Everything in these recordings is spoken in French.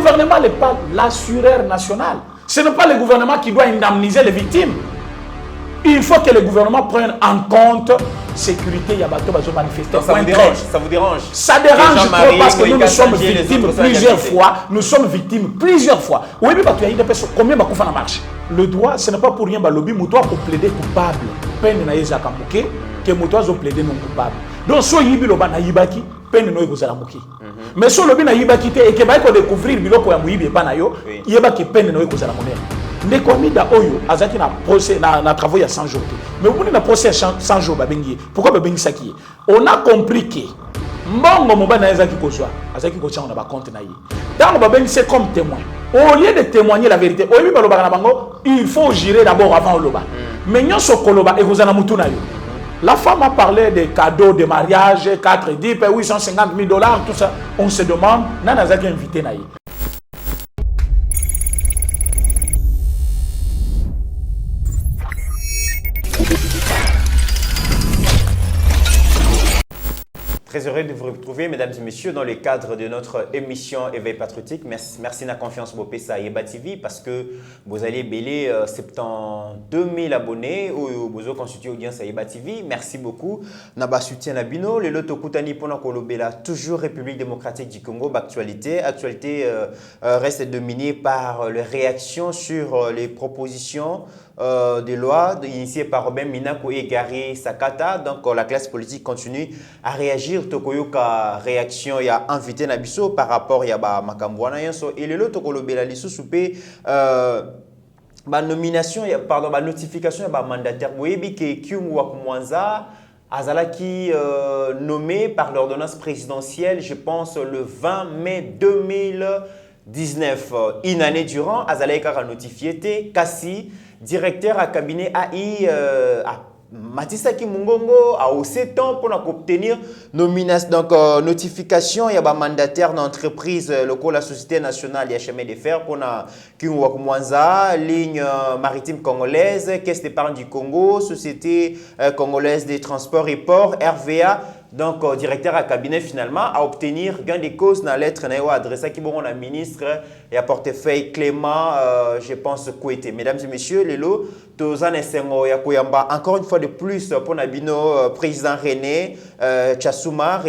gouvernement n'est pas l'assureur national. Ce n'est pas le gouvernement qui doit indemniser les victimes. Il faut que le gouvernement prenne en compte la sécurité. Il y a bateau qui manifester. Ça vous dérange? Ça vous dérange? Ça dérange trop parce que nous sommes victimes plusieurs fois. Nous sommes victimes plusieurs fois. Oui, mais combien de fois marche? Le droit, ce n'est pas pour rien. Le lobby, nous doit plaider coupable. Peine na yeza kambuke que nous doit plaider non coupable. Donc, si vous avez na yibaki, peine no yeko zalambuki. Mais si vous avez na yibaki et que vous découvrir biloko ya muyibi pa na yo, yebaki peine no yeko zalambuki. Ndekomida oyo azaki na procès na travaux il y a 100 jours. Mais vous na procès 100 jours babengi. Pourquoi babengi saki? On a compris que mbongo mobana ezaki kozwa, azaki ko tchanga na ba compte na yi. Tant babengi c'est comme témoin. Au lieu de témoigner la vérité, oyebi baloba na bango, il faut jurer d'abord avant loba. Mais nyoso koloba ekozana mutu na yo. La femme a parlé des cadeaux de mariage, 4 10, 850 000 $, tout ça. On se demande, nanazaki invité na yi. Très heureux de vous retrouver, mesdames et messieurs, dans le cadre de notre émission Éveil Patriotique. Merci de la confiance pour PSA Yeba TV parce que vous allez bêler 72 000 abonnés ou vous avez constitué audience à Yeba TV. Merci beaucoup. Naba soutien la bino. Le loto Koutani pour Kolobela, toujours République démocratique du Congo. Actualité reste dominée par les réactions sur les propositions de loi initiées par Robin Minako et Gary Sakata. Donc la classe politique continue à réagir. Tokoyoka réaction il y a invité Nabiso par rapport à Makambouana Yanso et le Tokolobela Lissou Soupé nomination pardon notification ya mandataire Boyebi ke Kyungu Wakumwanza Azalaki nommé par l'ordonnance présidentielle je pense le 20 mai 2019 une année durant Azalaki a notifié Kassi directeur à cabinet AI Matisaki Mungongo a aussi temps pour obtenir nomination donc notification il y a mandataire d'entreprise locale la société nationale ya chemin de fer pour na Kinwakumwanza ligne maritime congolaise caisse d'épargne du Congo société congolaise des transports et ports RVA. Donc, directeur à cabinet finalement à obtenir gain de cause dans la lettre adressée qui bon la ministre et à portefeuille Clément, je pense Kouete. Mesdames et messieurs, les lots, encore une fois de plus pour Nabino, président René Tchasouma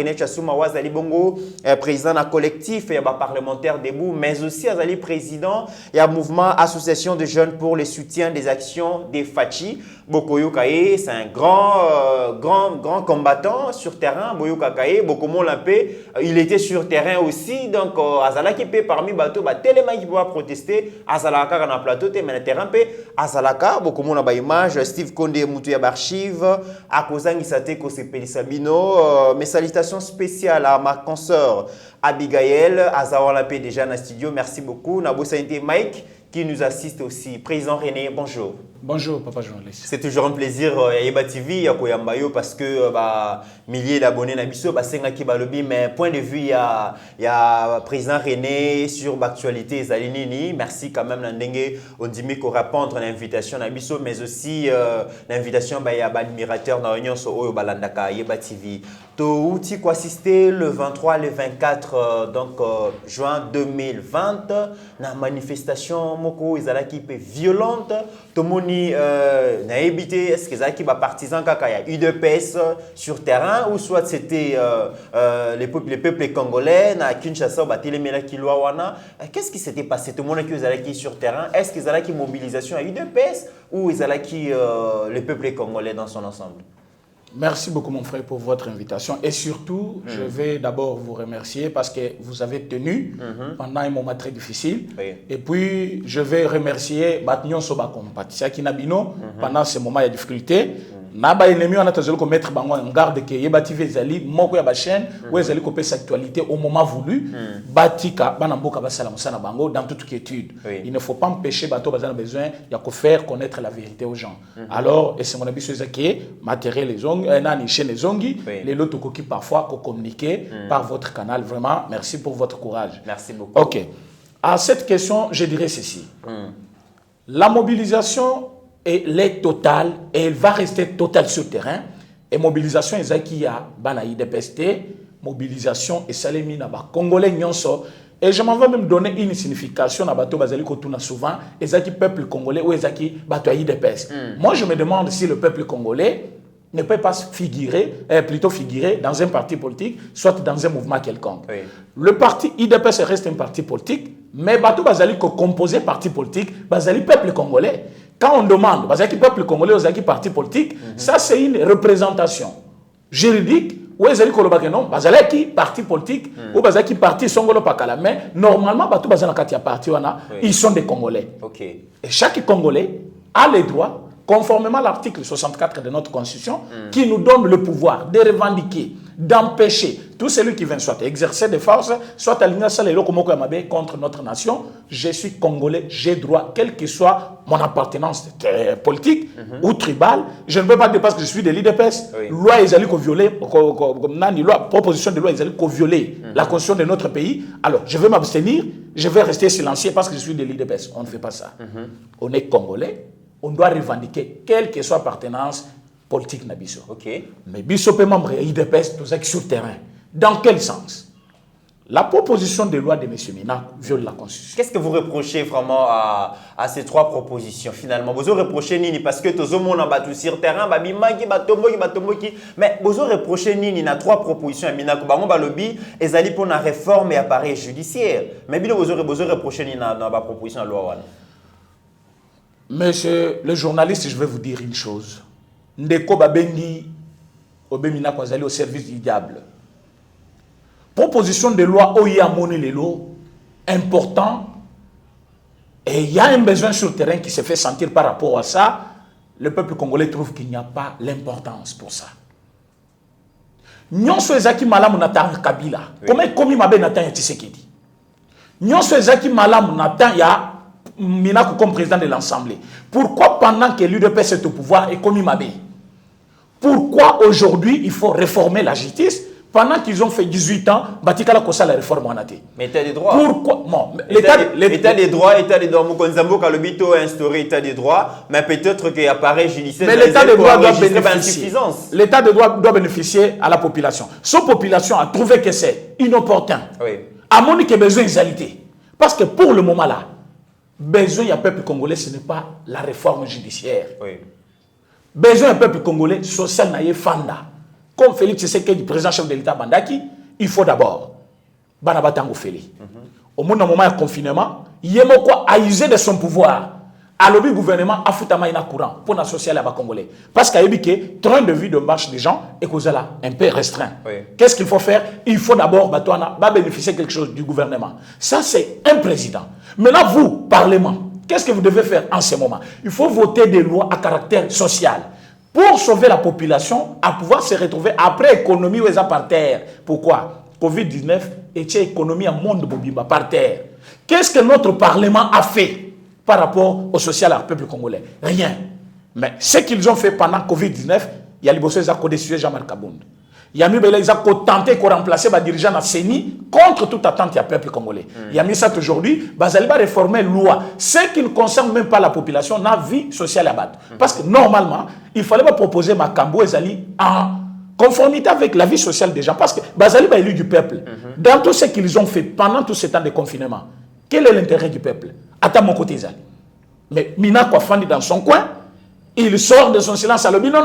Wazali Bongo, président d'un collectif et parlementaire debout, mais aussi Azali président et un mouvement association de jeunes pour le soutien des actions des Fachi. Bokoyo Kaye, c'est un grand combattant sur terrain. Boyoka Kaye, Bokomo Lampé, il était sur terrain aussi. Donc, Azalaki P parmi bateau, tellement qui va protester. Azalaka dans le plateau, mais le terrain P, Azalaka, Bokomo na ba image, Steve Kondé Moutouya Barchive, Akozangi Sate Kosepeli Sabino. Mes salutations spéciales à ma consoeur Abigail, Azawa Lampé déjà dans le studio. Merci beaucoup. Nabo Sainte Mike qui nous assiste aussi. Président René, bonjour. Bonjour, papa journaliste. C'est toujours un plaisir à Yeba TV, à Koyambayo, parce que milliers d'abonnés Nabiso, Sengaki Balobi, mais point de vue, il y a président René sur l'actualité Zalinini. Merci quand même, Nandenge, Ondimi, pour répondre à l'invitation Nabiso, mais aussi l'invitation à l'admirateur dans l'Union sur Oyo Balandaka, Yeba TV. Touti ko assisté le 23 le 24 juin 2020 na manifestation moko ezalaki pe violente tomoni na ebité est-ce que ezalaki ba partisans kaka ya UDPS sur terrain ou soit c'était les peuples congolais na Kinshasa ba telemela kilwa wana qu'est-ce qui s'était passé tout le monde qui ezalaki sur terrain est-ce que ezalaki mobilisation à UDPS ou ezalaki le peuple congolais dans son ensemble? Merci beaucoup mon frère pour votre invitation et surtout je vais d'abord vous remercier parce que vous avez tenu pendant un moment très difficile et puis je vais remercier Batnion Soba Kompatisia Kinabino pendant ce moment de difficulté. Naba ennemi on a toujours mettre en garde que Yeba TV zali moko ya ba chaîne ou ezali ko pesa actualité au moment voulu batika bana mboka basala musana bango dans toute quiétude. Il ne faut pas empêcher bato bazana besoin ya ko faire connaître la vérité aux gens. Alors et c'est mon avis sur qui matériel les ongles nani chaîne les ongles les loto qui parfois ko communiquer par votre canal vraiment merci pour votre courage. Merci beaucoup. OK. À cette question, je dirais ceci. La mobilisation elle est totale et elle va rester totale sur le terrain. Et mobilisation, il y a Banaï de PST, mobilisation et Salemi Naba Congolais Nyonso, Et je m'en vais même donner une signification à Bato Bazali Kotuna souvent, et ça qui peuple congolais ou ça qui Bato IDPS. Moi, je me demande si le peuple congolais ne peut pas plutôt figurer dans un parti politique, soit dans un mouvement quelconque. Oui. Le parti IDPS reste un parti politique, mais Bato Bazali composé parti politique, Bazali peuple congolais. Quand on demande Bazali peuple congolais ou Bazali parti politique, ça c'est une représentation juridique. Ou ezali kolobake non bazalaki parti politique ou bazalaki parti songolo pakala, mais normalement bato bazana kati ya parti wana ils sont des Congolais. Et chaque Congolais a les droits conformément à l'article 64 de notre constitution qui nous donne le pouvoir de revendiquer, d'empêcher tout celui qui vient soit exercer des forces, soit aligner ça les lokomoko yamabe contre notre nation. Je suis Congolais, j'ai droit, quelle que soit mon appartenance politique ou tribale. Je ne peux pas dire parce que je suis de l'IDPS. Loi ezali ko violer, proposition de loi ezali ko violer la constitution de notre pays. Alors, je vais m'abstenir, je vais rester silencieux parce que je suis de l'IDPS. On ne fait pas ça. On est Congolais. On doit revendiquer quelle que soit l'appartenance politique nabiso. Mais biso peut membre IDPS tous sur le terrain. Dans quel sens? La proposition de loi de M. Mina viole la Constitution. Qu'est-ce que vous reprochez vraiment à ces trois propositions finalement? Vous reprochez Nini parce que tous les gens sont sur le terrain, mais vous reprochez Nini na trois propositions à Mina Kubango balobi ezali pour la réforme et appareil judiciaire. Mais vous reprochez Nini na proposition de loi. Monsieur le journaliste, je vais vous dire une chose. Ndeko Babengi Obemina Kwazali au service du diable. Proposition de loi Oya Moni Lelo, important. Et il y a un besoin sur le terrain qui se fait sentir par rapport à ça. Le peuple congolais trouve qu'il n'y a pas l'importance pour ça. Nyonso ezaki malamu natan Kabila. Comment komi mabe natan ya Tshisekedi. Nyonso ezaki malamu natan ya Minako comme président de l'Assemblée. Pourquoi pendant que l'UDPS est au pouvoir et commis Mabé? Pourquoi aujourd'hui il faut réformer la justice pendant qu'ils ont fait 18 ans, Batikala Kosa la réforme en athée? Mais état des droits. Pourquoi? Bon, l'état des droits, Mukonzambo Kalobito a instauré l'état des droits, mais peut-être qu'il apparaît judiciaire. Mais l'état des droits doit bénéficier. L'état des droits doit bénéficier à la population. Cette population a trouvé que c'est inopportun. À mon qu'il y a besoin d'égalité. Parce que pour le moment là, besoin du peuple congolais, ce n'est pas la réforme judiciaire. Besoin du peuple congolais, social naïe fanda. Comme Félix Tshisekedi, président chef de l'État Bandaki, il faut d'abord Banabatango Félix. Au moment de confinement, il y a quoi à user de son pouvoir. À l'objet gouvernement, à foutama ina courant pour la sociale à Congolais. Parce qu'il y a que train de vie de marche des gens est un peu restreint. Qu'est-ce qu'il faut faire? Il faut d'abord bénéficier quelque chose du gouvernement. Ça, c'est un président. Maintenant, vous, Parlement, qu'est-ce que vous devez faire en ce moment? Il faut voter des lois à caractère social pour sauver la population à pouvoir se retrouver après économie ou par terre. Pourquoi? Covid-19 est une économie à monde bobimba par terre. Qu'est-ce que notre Parlement a fait par rapport au social à peuple congolais? Rien. Mais ce qu'ils ont fait pendant Covid-19, il y a les bosseurs qui ont décidé Jean-Marc Kabound. Il y a mis ils ont tenté de remplacer les dirigeants à CENI contre toute attente du peuple congolais. Il y a mis ça aujourd'hui, ils va réformer la loi. Ce qui ne concerne même pas la population, la vie sociale à battre. Parce que normalement, il fallait pas proposer Makambo et Zali en conformité avec la vie sociale des gens. Parce que Bazali est élu du peuple. Dans tout ce qu'ils ont fait pendant tout ce temps de confinement, quel est l'intérêt du peuple? Attends mon côté Zali. Mais Mina Kwafandi dans son coin, il sort de son silence à l'objet. Non.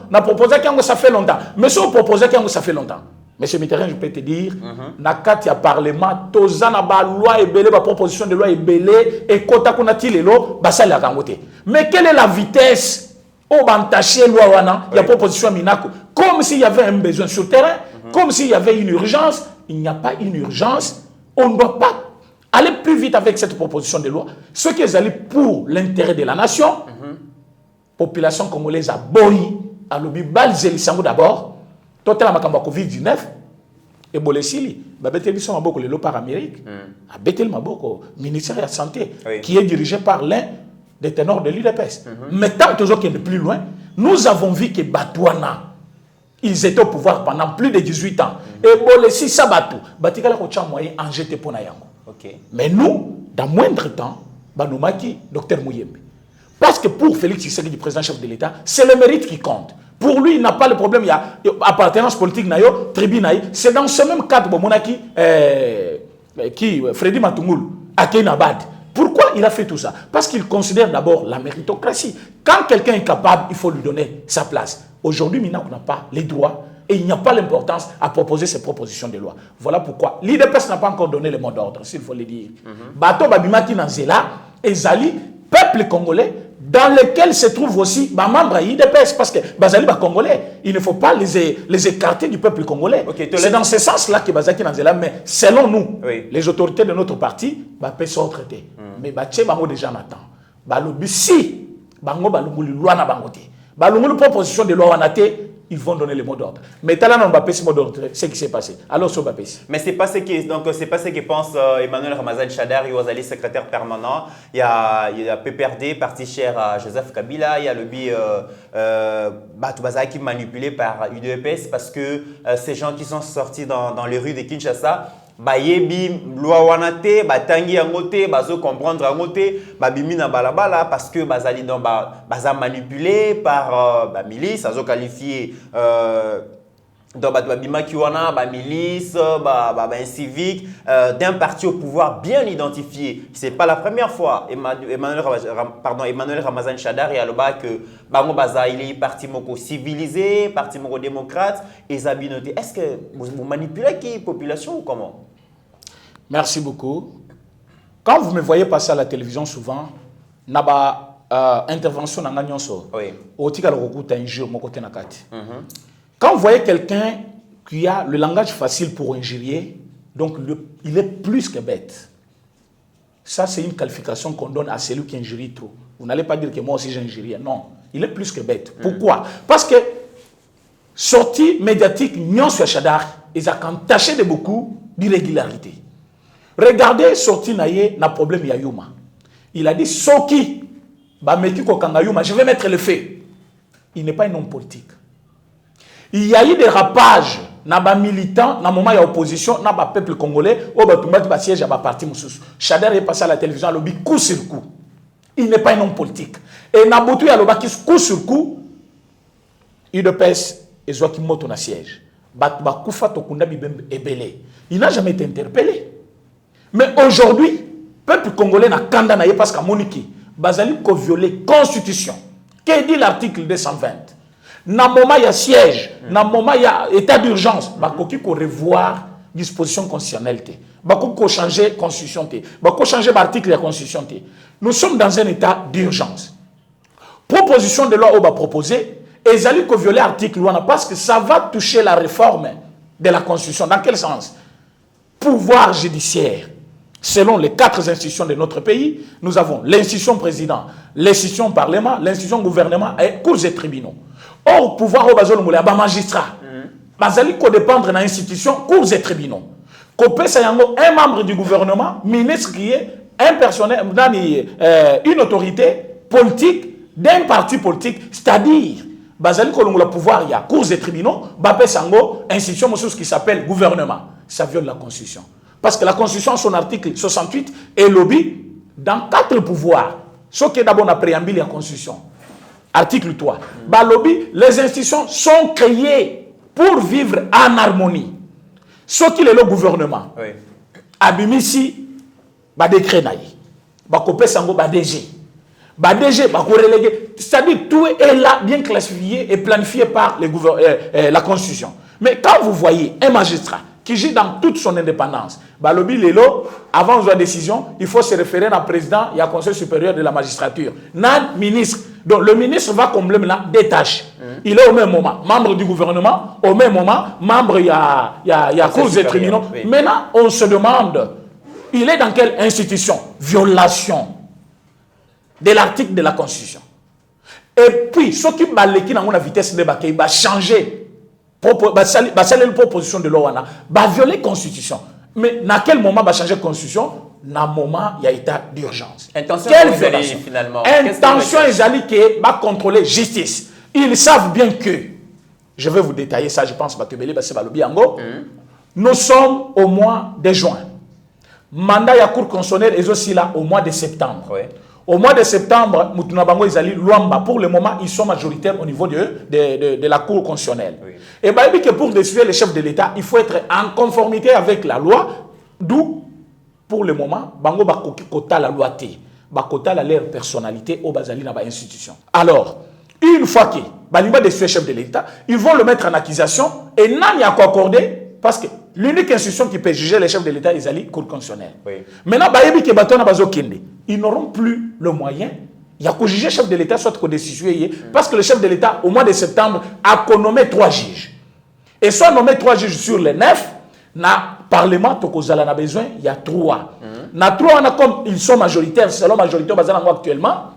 On a proposé qu'il ça fait longtemps. Monsieur, on proposait qu'il ça fait longtemps. Monsieur Mitterrand, je peux te dire, Nakati a parlement, Tozana ba loi et belé, ba proposition de loi et belé, et kota kunati lelo, ba ça la gangote. Mais quelle est la vitesse au bantaché loi wana, il y a proposition Minako, comme s'il y avait un besoin sur le terrain, comme s'il y avait une urgence. Il n'y a pas une urgence. On ne doit pas aller plus vite avec cette proposition de loi. Ce qui est allé pour l'intérêt de la nation, population congolaise a boyi, a lobby balzelisango d'abord, total makamba Covid-19, et bolesili, babete biso maboko le par Amérique, a betel maboko, ministère de la Santé, qui est dirigé par l'un des ténors de l'UDPS. Mais tant toujours qu'il est plus loin, nous avons vu que Batouana, ils étaient au pouvoir pendant plus de 18 ans. Et bolesi sabatou, batikala kocha moyen en jeté pour nayango. Mais nous, dans moindre temps, Banoumaki, docteur Mouyembe. Parce que pour Félix Tshisekedi, président chef de l'État, c'est le mérite qui compte. Pour lui, il n'a pas le problème, il y a appartenance politique, c'est dans ce même cadre, qui Freddy Matungoul, à Kenabad. Pourquoi il a fait tout ça? Parce qu'il considère d'abord la méritocratie. Quand quelqu'un est capable, il faut lui donner sa place. Aujourd'hui, Mina, on n'a pas les droits et il n'y a pas l'importance à proposer ces propositions de loi. Voilà pourquoi l'IDPS n'a pas encore donné le mot d'ordre, s'il faut le dire. Bato Babimaki Nanzela et Zali, peuple congolais, dans lequel se trouvent aussi les membres IDPS, parce que Bazali est congolais. Il ne faut pas les écarter du peuple congolais. Okay, c'est dans ce sens-là que Bazaki Nanzela, mais selon nous, les autorités de notre parti, peuvent se traiter. Mais Baché Bango déjà maintenant. Balobi si Bango Balunguli loi na bangote. Balunguli proposition de loi wanate, ils vont donner le mot d'ordre. Mais là, on va passer le mot d'ordre, c'est ce qui s'est passé. Alors, ça va passer. Mais c'est pas ce que pense Emmanuel Ramazan Shadar, il est secrétaire permanent. Il y a PPRD, parti cher à Joseph Kabila. Il y a le qui est manipulé par UDPS parce que ces gens qui sont sortis dans les rues de Kinshasa, bayebi loi wanate batangi yangote bazo comprendre yangote babimi na balabala parce que bazali donc baza manipulé par milice azo qualifié donc babima ki wana milice civique d'un parti au pouvoir bien identifié. C'est pas la première fois. Emmanuel Ramazan Shadar et aloba que bango baza il est parti moko civilisé, parti moko démocrate et zabinoté. Est-ce que vous manipulez qui population ou comment? Merci beaucoup. Quand vous me voyez passer à la télévision souvent, naba intervention na nganyonso. Oui. Otika le recoute injure mon côté nakati. Quand vous voyez quelqu'un qui a le langage facile pour injurier, donc il est plus que bête. Ça c'est une qualification qu'on donne à celui qui injurie trop. Vous n'allez pas dire que moi aussi j'injurie. Non, il est plus que bête. Pourquoi? Parce que sortie médiatique Nyon sur Shadar, ils ont entaché de beaucoup d'irrégularités. Regardez sorti naye na problème ya Yuma. Il a dit Soki ba meki ko kanga Yuma, je vais mettre le feu. Il n'est pas un homme politique. Il y a eu des rapages na ba militants na moment ya opposition na ba peuple congolais au ba tumba ba siège à ba parti mususu. Shader est passé à la télévision lobby coup sur coup. Il n'est pas un homme politique. Et na botu ya loba qui coup sur coup il de pèse et zo qui moto na siège. Ba kufa to kunda bibembe ebele. Il n'a jamais été interpellé. Mais aujourd'hui, le peuple congolais n'a qu'à ndaye parce qu'à Moniki, Bazali ko violer constitution. Qu'est dit l'article 220? Na moment il y a siège, na moment il y a état d'urgence, bakoki ko revoir disposition constitutionnelle té. Bakoki ko changer constitution té. Bakoki changer l'article de la constitution té. Nous sommes dans un état d'urgence. Proposition de loi on va proposer et Zali ko violer l'article parce que ça va toucher la réforme de la constitution. Dans quel sens? Pouvoir judiciaire. Selon les 4 institutions de notre pays, nous avons l'institution président, l'institution parlement, l'institution gouvernement et cours et tribunaux. Or, pouvoir au bazol moulé ba magistrat. Bazali ko dépendre de l'institution cours et tribunaux. Kopé sayango un membre du gouvernement, ministre qui est un personnel, une autorité politique d'un parti politique, c'est-à-dire bazali ko le pouvoir il y a cours et tribunaux, ba sango institution qui s'appelle gouvernement. Ça viole la constitution. Parce que la Constitution, son article 68, est lobby dans 4 pouvoirs. Ce qui est d'abord la préambule de la Constitution. Article 3. Bah, lobby, les institutions sont créées pour vivre en harmonie. Ce qui est le gouvernement. Oui. Abimisi, bah, décret naï. Bah, kopé sango, bah, DG. Bah, DG, bah, relégué. C'est-à-dire, tout est là, bien classifié et planifié par la Constitution. Mais quand vous voyez un magistrat qui gît dans toute son indépendance. Balobi Lelo, avant de la décision, il faut se référer à président et à conseil supérieur de la magistrature. Nan ministre. Donc le ministre va combler maintenant des tâches. Il est au même moment membre du gouvernement, au même moment membre il y a cours des tribunaux. Oui. Maintenant, on se demande, il est dans quelle institution? Violation de l'article de la Constitution. Et puis, ce qui va dans la vitesse de Baké, il va changer. C'est une proposition de loi va violer la constitution. Mais dans quel moment va changer la constitution? Dans le moment il y a état d'urgence. Quelle violation? Finalement intention est va contrôler justice. Ils savent bien que, je vais vous détailler ça, je pense que nous sommes au mois de juin. Mandat de la Cour constitutionnelle est aussi là au mois de septembre. Oui. Au mois de septembre, pour le moment, ils sont majoritaires au niveau de la Cour constitutionnelle. Oui. Et bien, que pour décider le chef de l'État, il faut être en conformité avec la loi, d'où pour le moment, bango bakoki kota la loi té, bakota la leur personnalité au bazali na ba institution. Alors, une fois que balimba de chef de l'État, ils vont le mettre en accusation et n'en y a quoi accorder parce que l'unique institution qui peut juger les chefs de l'État, ils allaient cour constitutionnelle. Oui. Maintenant, bayebi ke batona bazo kende, ils n'auront plus le moyen. Il y a qu'au juger chef de l'État soit qu'on décide parce que le chef de l'État au mois de septembre a nommé 3 juges. Et soit nommé 3 juges sur les 9, na parlement tokozala na besoin, il y a 3. Na 3 on a comme ils sont majoritaires, selon majorité bazala actuellement,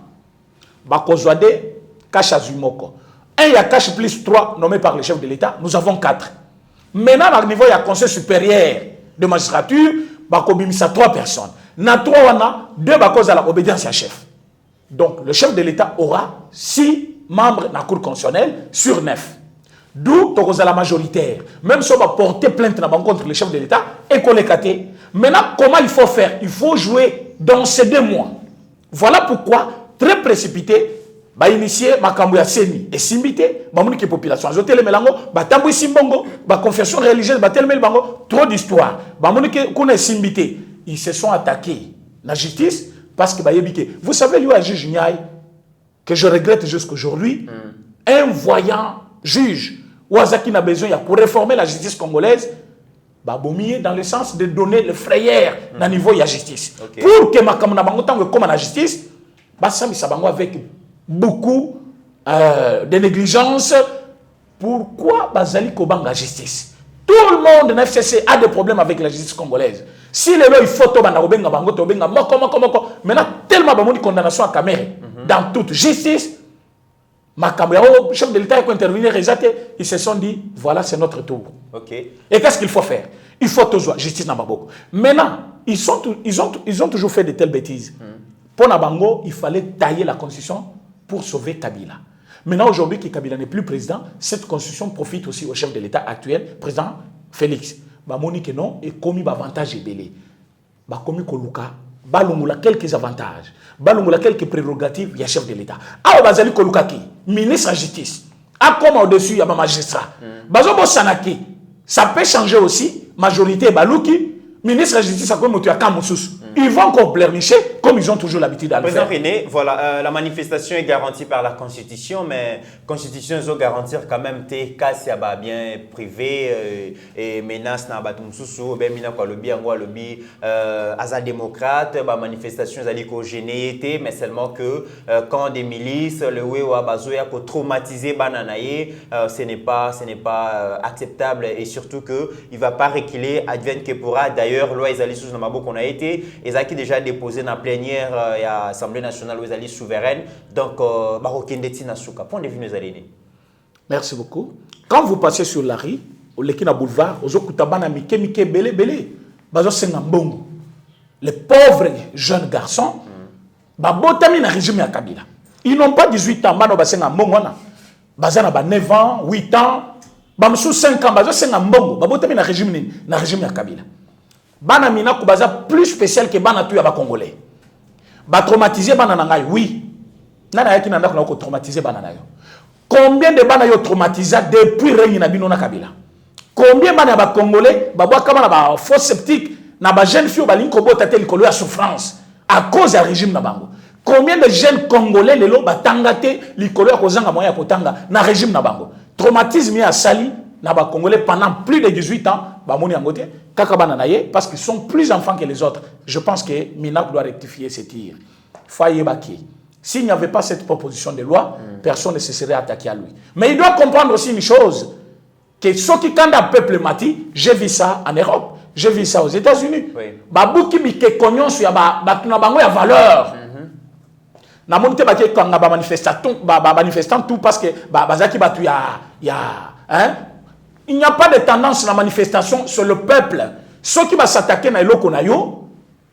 bakozwade cash azumoko. Il y a cash plus 3 nommés par le chef de l'État, nous avons 4. Maintenant, à niveau, il y a conseil supérieur de magistrature, bakobimisa 3 personnes. Na 3 on a 2 bakos à l'obédience à chef. Donc, le chef de l'État aura 6 membres dans la Cour constitutionnelle sur 9. D'où la majoritaire. Même si on va porter plainte contre le chef de l'État et qu'on les cate. Maintenant, comment il faut faire? Il faut jouer dans ces 2 mois. Voilà pourquoi, très précipité, ba initier makambo ya seni et simbité, ba moniki population. Azote le melango, ba tambu simbongo, ba confession religieuse, ba tel melango, trop d'histoire. Ba moniki kuna simbité, ils se sont attaqués la justice parce que ba yebike. Vous savez lui un juge Niaï que je regrette jusqu'aujourd'hui, un voyant juge Ouazaki n'a besoin pour réformer la justice congolaise, bah dans le sens de donner le frayeur dans le niveau de la justice. Okay. Pour que makambo na bango tango comme la justice, bah ça ça bango avec beaucoup de négligence. Pourquoi bazali kobanga justice? Tout le monde de FCC a des problèmes avec la justice congolaise. Si les lois il faut to bana obenga bango to obenga moko. Maintenant tellement ba moni condamnation à caméra dans toute justice. Le chef de l'État a intervenir, ils se sont dit, voilà, c'est notre tour. Okay. Et qu'est-ce qu'il faut faire? Il faut toujours justice dans Maboko. Maintenant, ils ont toujours fait de telles bêtises. Pour Nabango, il fallait tailler la constitution pour sauver Kabila. Maintenant, aujourd'hui, que Kabila n'est plus président, cette constitution profite aussi au chef de l'État actuel, président Félix. Moni que non, et commis avantage et belé. Commis Koluka. Balungula quelques avantages, balungula quelques prérogatives, il y a chef de l'État. Ah, bazali kolukaki, ministre de la justice. Ah, comme au-dessus, il y a magistrat. Bazobo sanaki, ça peut changer aussi, majorité baluki, ministre de la justice, comme tu as Kamoussous. Ils vont encore pleurnicher comme ils ont toujours l'habitude de le faire. Président René, voilà, la manifestation est garantie par la Constitution, mais la Constitution doit garantir quand même tes cas si bien privé et menace na batumsusu, ben mina kwa lobby angwa lobby asa démocrate, la manifestation zali ko gêner mais seulement que quand des milices le wewa bazoya ko traumatiser bananaye, ce n'est pas acceptable et surtout que il va pas reculer advienne que pourra. D'ailleurs loi ezali sous na mabo qu'on a été ils ont déjà déposé dans la plénière à l'Assemblée nationale où ils allaient souveraine. Donc, point de vue nous allons. Merci beaucoup. Quand vous passez sur la rue, au Lekina Boulevard, aux Okutabana Mike Belé Belé, les pauvres jeunes garçons, Babotami na régime à Kabila. Ils n'ont pas 18 ans, Banobasenga Mbongwana. Bazana ba 9 ans, 8 ans, Bamsou 5 ans, Bazosenga Mbongo, Babotami na régime à Kabila. Bana mina kubaza plus spécial que bana tu ya congolais. Ba traumatiser bana nangai oui. Nana yaki nanda ko traumatiser bana nayo. Combien de bana yo traumatisé depuis règne na bino na Kabila? Combien bana ba congolais ba bwa kama na ba faux sceptique na ba jeune fille ba linko bota tel kolo ya souffrance à cause du régime na bango. Combien de jeunes congolais lelo ba tangate likolo ya kozanga moya kotanga na régime na bango. Traumatisme ya sali na ba congolais pendant plus de 18 ans ba moni angote kakabana naye parce qu'ils sont plus enfants que les autres. Je pense que Minak doit rectifier ses tirs. Faye Baki. S'il n'y avait pas cette proposition de loi, personne ne se serait attaqué à lui. Mais il doit comprendre aussi une chose, que ceux qui quand un peuple mati, j'ai vu ça en Europe, j'ai vu ça aux États-Unis. Babouki bike konyon sur ya batuna bango ya valeur. Na monte bake kanga ba manifestant tout parce que bazaki batu ya hein. Il n'y a pas de tendance dans la manifestation sur le peuple. Ceux qui vont s'attaquer à l'oko na yo,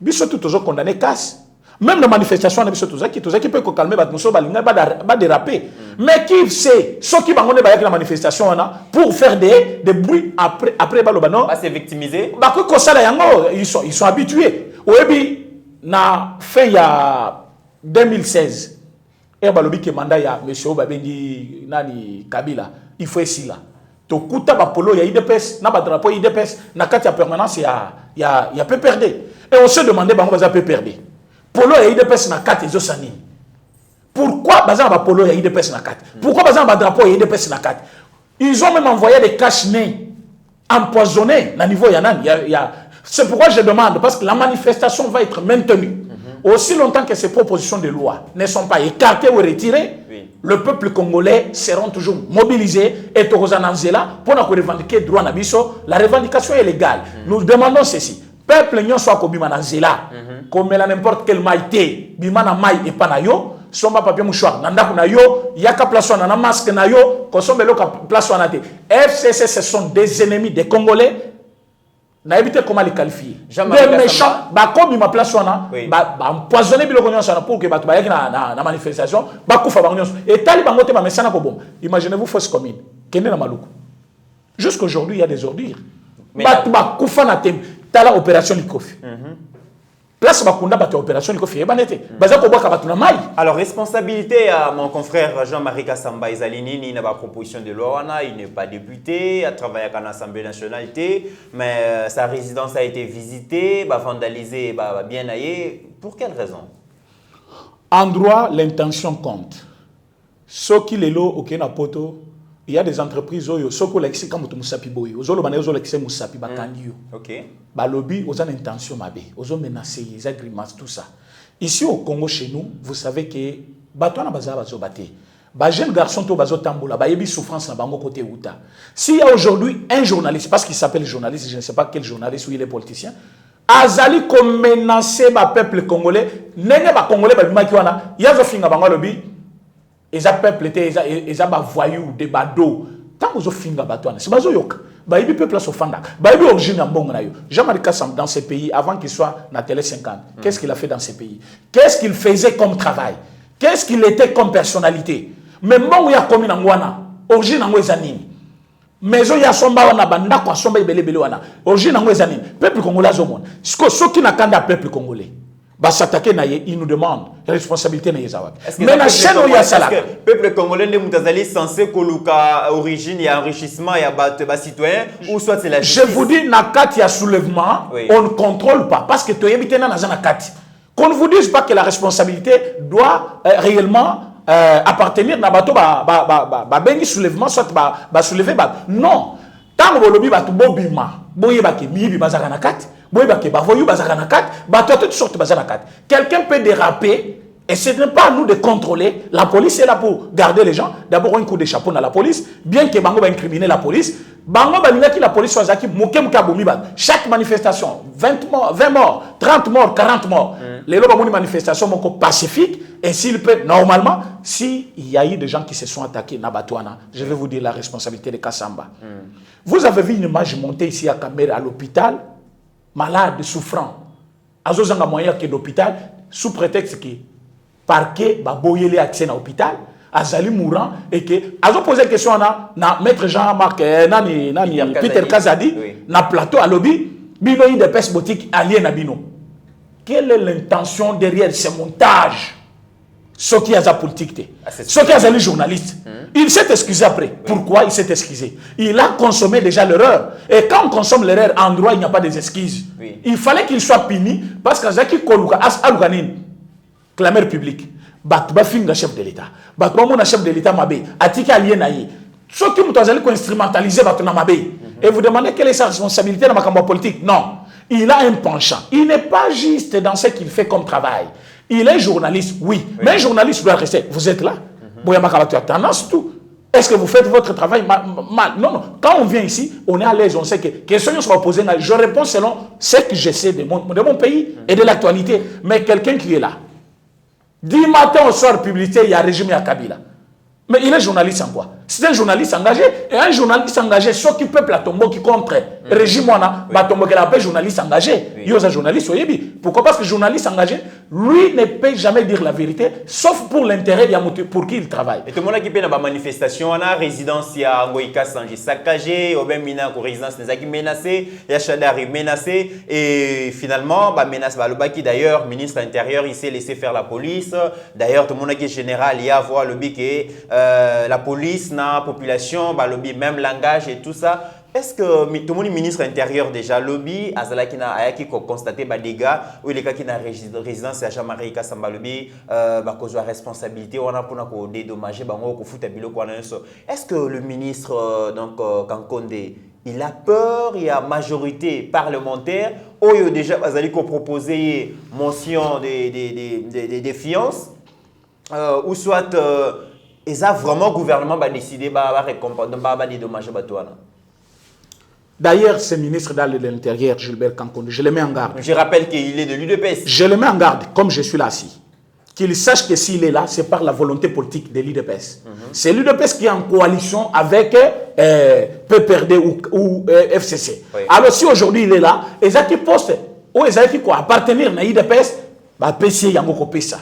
ils sont toujours condamnés casse. Même la manifestation, ils sont toujours qui peut calmer, pas déraper. Mais qui sait, ceux qui vont la manifestation pour faire des bruits après c'est victimisé. Ils sont habitués. Oui, na fin il y a 2016, et balobi que mandat ya monsieur Babengi nani Kabila, il faut ici là. Tokuta ba polo ya IDPS na ba drapeau IDPS na kati ya permanence ya PPRD. Et on se demandait, bah, on va peut perdre. Polo et IDPS na 4 et Zosani. Pourquoi Bazan va Polo et IDPS na 4? Pourquoi Bazan va drapeau et IDPS na 4? Ils ont même envoyé des cache-nez empoisonnés à niveau Yanan. C'est pourquoi je demande, parce que la manifestation va être maintenue. Aussi longtemps que ces propositions de loi ne sont pas écartées ou retirées, le peuple congolais seront toujours mobilisés et Torozananzela pour revendiquer droit na biso. La revendication est légale. Nous demandons ceci. Peuple nyon soit kobima na nzela, comme n'importe quel maïté, bima na maï et pas na yo, somba papier mouchoir, nanda na yo, yaka place na masque na yo, kosombe loka place na te. FCC, ce sont des ennemis des Congolais. Na évité comment les qualifier. Des méchants, bah comme il m'a place na, bah empoisonner biloko nyonso na pour que bah tu na manifestation, bah kufa ba nyonso. Et taliban ngote ba mesana ko bom. Imaginez-vous fausse commune. Kende na maluku. Jusqu'aujourd'hui, il y a des ordures. Bah tu bah kufa na tem. Tala opération Likofi. Place Bakunda bate opération Likofi. Alors, responsabilité à mon confrère Jean-Marie Kassamba Ezalini, il n'a pas proposition de loi, il n'est pas député, il a travaillé à l'Assemblée nationale, mais sa résidence a été visitée, vandalisée, bien aillée. Pour quelle raison? En droit, l'intention compte. Ce qui est là, au Kenapoto, il y a des entreprises où ce que l'excès comme tout musapi boy, aux autres manières où l'excès musapi bakandio. Ok. Bah lobby, aux en intention mabé, aux autres menacés, ils agrimaces tout ça. Ici au Congo chez nous, vous savez que batona bazar bazo baté. Bah jeune garçon to bazo tambola, bah yebi souffrance na bango côté outa. S'il y a aujourd'hui un journaliste, parce qu'il s'appelle journaliste, je ne sais pas quel journaliste ou il est politicien, azali comme menacer ba peuple congolais, nenge ba congolais ba bima kiwana, yazo finga bango lobby. Et ça peuple était ils ont voyou des badauds tant que vous finga batouane c'est bazo yoka ba ibi peuple so fanda ba ibi origine en bon na yo Jean-Marie Kassam dans ces pays avant qu'il soit na télé 50 qu'est-ce qu'il a fait dans ces pays, qu'est-ce qu'il faisait comme travail, qu'est-ce qu'il était comme personnalité, même bon ya komi na ngwana origine ngo ezanini maison ya somba wana banda kwa somba ibele wana origine ngo ezanini peuple congolais zomona ce qui na kanda peuple congolais. Bah s'attaquer naïe, il nous demande responsabilité naïe zawak. Mais la chaîne où il y a ça là. Peuple congolais ne mutazali censé koluka origine et enrichissement et bas citoyen ou soit c'est la justice. Je vous dis nakat il y a soulèvement, on ne contrôle pas parce que tu es habité dans la nakat. Qu'on ne vous dise pas que la responsabilité doit réellement appartenir na bato ba bengi soulèvement soit ba soulever ba non. Tant que bolobi ba tu bobima, boye ba ke mibi bazaka nakat. Quelqu'un peut déraper et ce n'est pas à nous de contrôler. La police est là pour garder les gens. D'abord, un coup de chapeau dans la police. Bien que Bango va incriminer la police, Bango va dire que la police soit chaque manifestation, 20 morts, 30 morts, 40 morts. Les lois de manifestation sont pacifiques. Et s'il peut, normalement, s'il y a eu des gens qui se sont attaqués à Batouana, je vais vous dire la responsabilité de Kassamba. Vous avez vu une image montée ici à Caméra à l'hôpital. Malade, souffrant, azozanga moyen que l'hôpital, sous prétexte que parquet, baboyé les accès à l'hôpital, azali mourant, et que, azo posé la question na maître Jean-Marc, Peter Kazadi, na plateau à lobby, bino y de pes boutique allié na bino. Quelle est l'intention derrière ce montage? Ce qui a la politique, ce qui a les journalistes. Il s'est excusé après. Pourquoi il s'est excusé? Il a consommé déjà l'erreur. Et quand on consomme l'erreur, en droit, il n'y a pas d'excuses. Il fallait qu'il soit puni parce que Zaki Koluka, As-Alouganin, clameur publique, Batba Finga chef de l'État, Batba Mona chef de l'État Mabé, Atika Alienaï, ceux qui ont instrumentalisé Batuna Mabé. Et vous demandez quelle est sa responsabilité dans ma campagne politique? Non. Il a un penchant. Il n'est pas juste dans ce qu'il fait comme travail. Il est journaliste, oui. Mais un journaliste doit rester. Vous êtes là. Tu as tendance tout. Est-ce que vous faites votre travail mal? Non, non. Quand on vient ici, on est à l'aise. On sait que questions sont posées. Je réponds selon ce que je sais de mon pays et de l'actualité. Mais quelqu'un qui est là, 10 matins au soir, publicité, il y a régime à Kabila. Mais il est journaliste en quoi? C'est un journaliste engagé. Et un journaliste engagé, ceux qui peuplent la tombeau qui contre régime, tombeau qui appelle journaliste engagé. Il y a un journaliste, pourquoi? Parce que journaliste engagé, lui ne peut jamais dire la vérité, sauf pour l'intérêt pour qui il travaille. Et tout le monde qui fait une manifestation, on a résidence, il y a Ngoïka Sanji saccagé, Obem Mina, résidence qui menacée, il y a Chadari menacé, et finalement, menace Balobaki d'ailleurs, ministre de l'Intérieur, il s'est laissé faire la police. D'ailleurs, tout le monde qui est général, il y a voir le bic et la police, la population, le même langage et tout ça. Est-ce que tout le monde ministre intérieur déjà lobby azala qui a constaté des dégâts ou les cas qui na résidence à Jean-Marie Kassamba lobby cause de responsabilité on a pour dédommager bango ko futa biloko na so. Est-ce que le ministre donc Kankonde il a peur, il y a majorité parlementaire ou il déjà azali ko proposer motion de défiance ou soit ils a vraiment gouvernement va décider va dédommager batoana. D'ailleurs, ce ministre dans l'Intérieur, Gilbert Kankonde, je le mets en garde. Je rappelle qu'il est de l'UDPS. Je le mets en garde, comme je suis là assis. Qu'il sache que s'il est là, c'est par la volonté politique de l'UDPS. C'est l'UDPS qui est en coalition avec PPRD ou FCC. Oui. Alors si aujourd'hui il est là, et ça qui poste, ou qui appartenir à l'UDPS, bah PC Yango Pesa.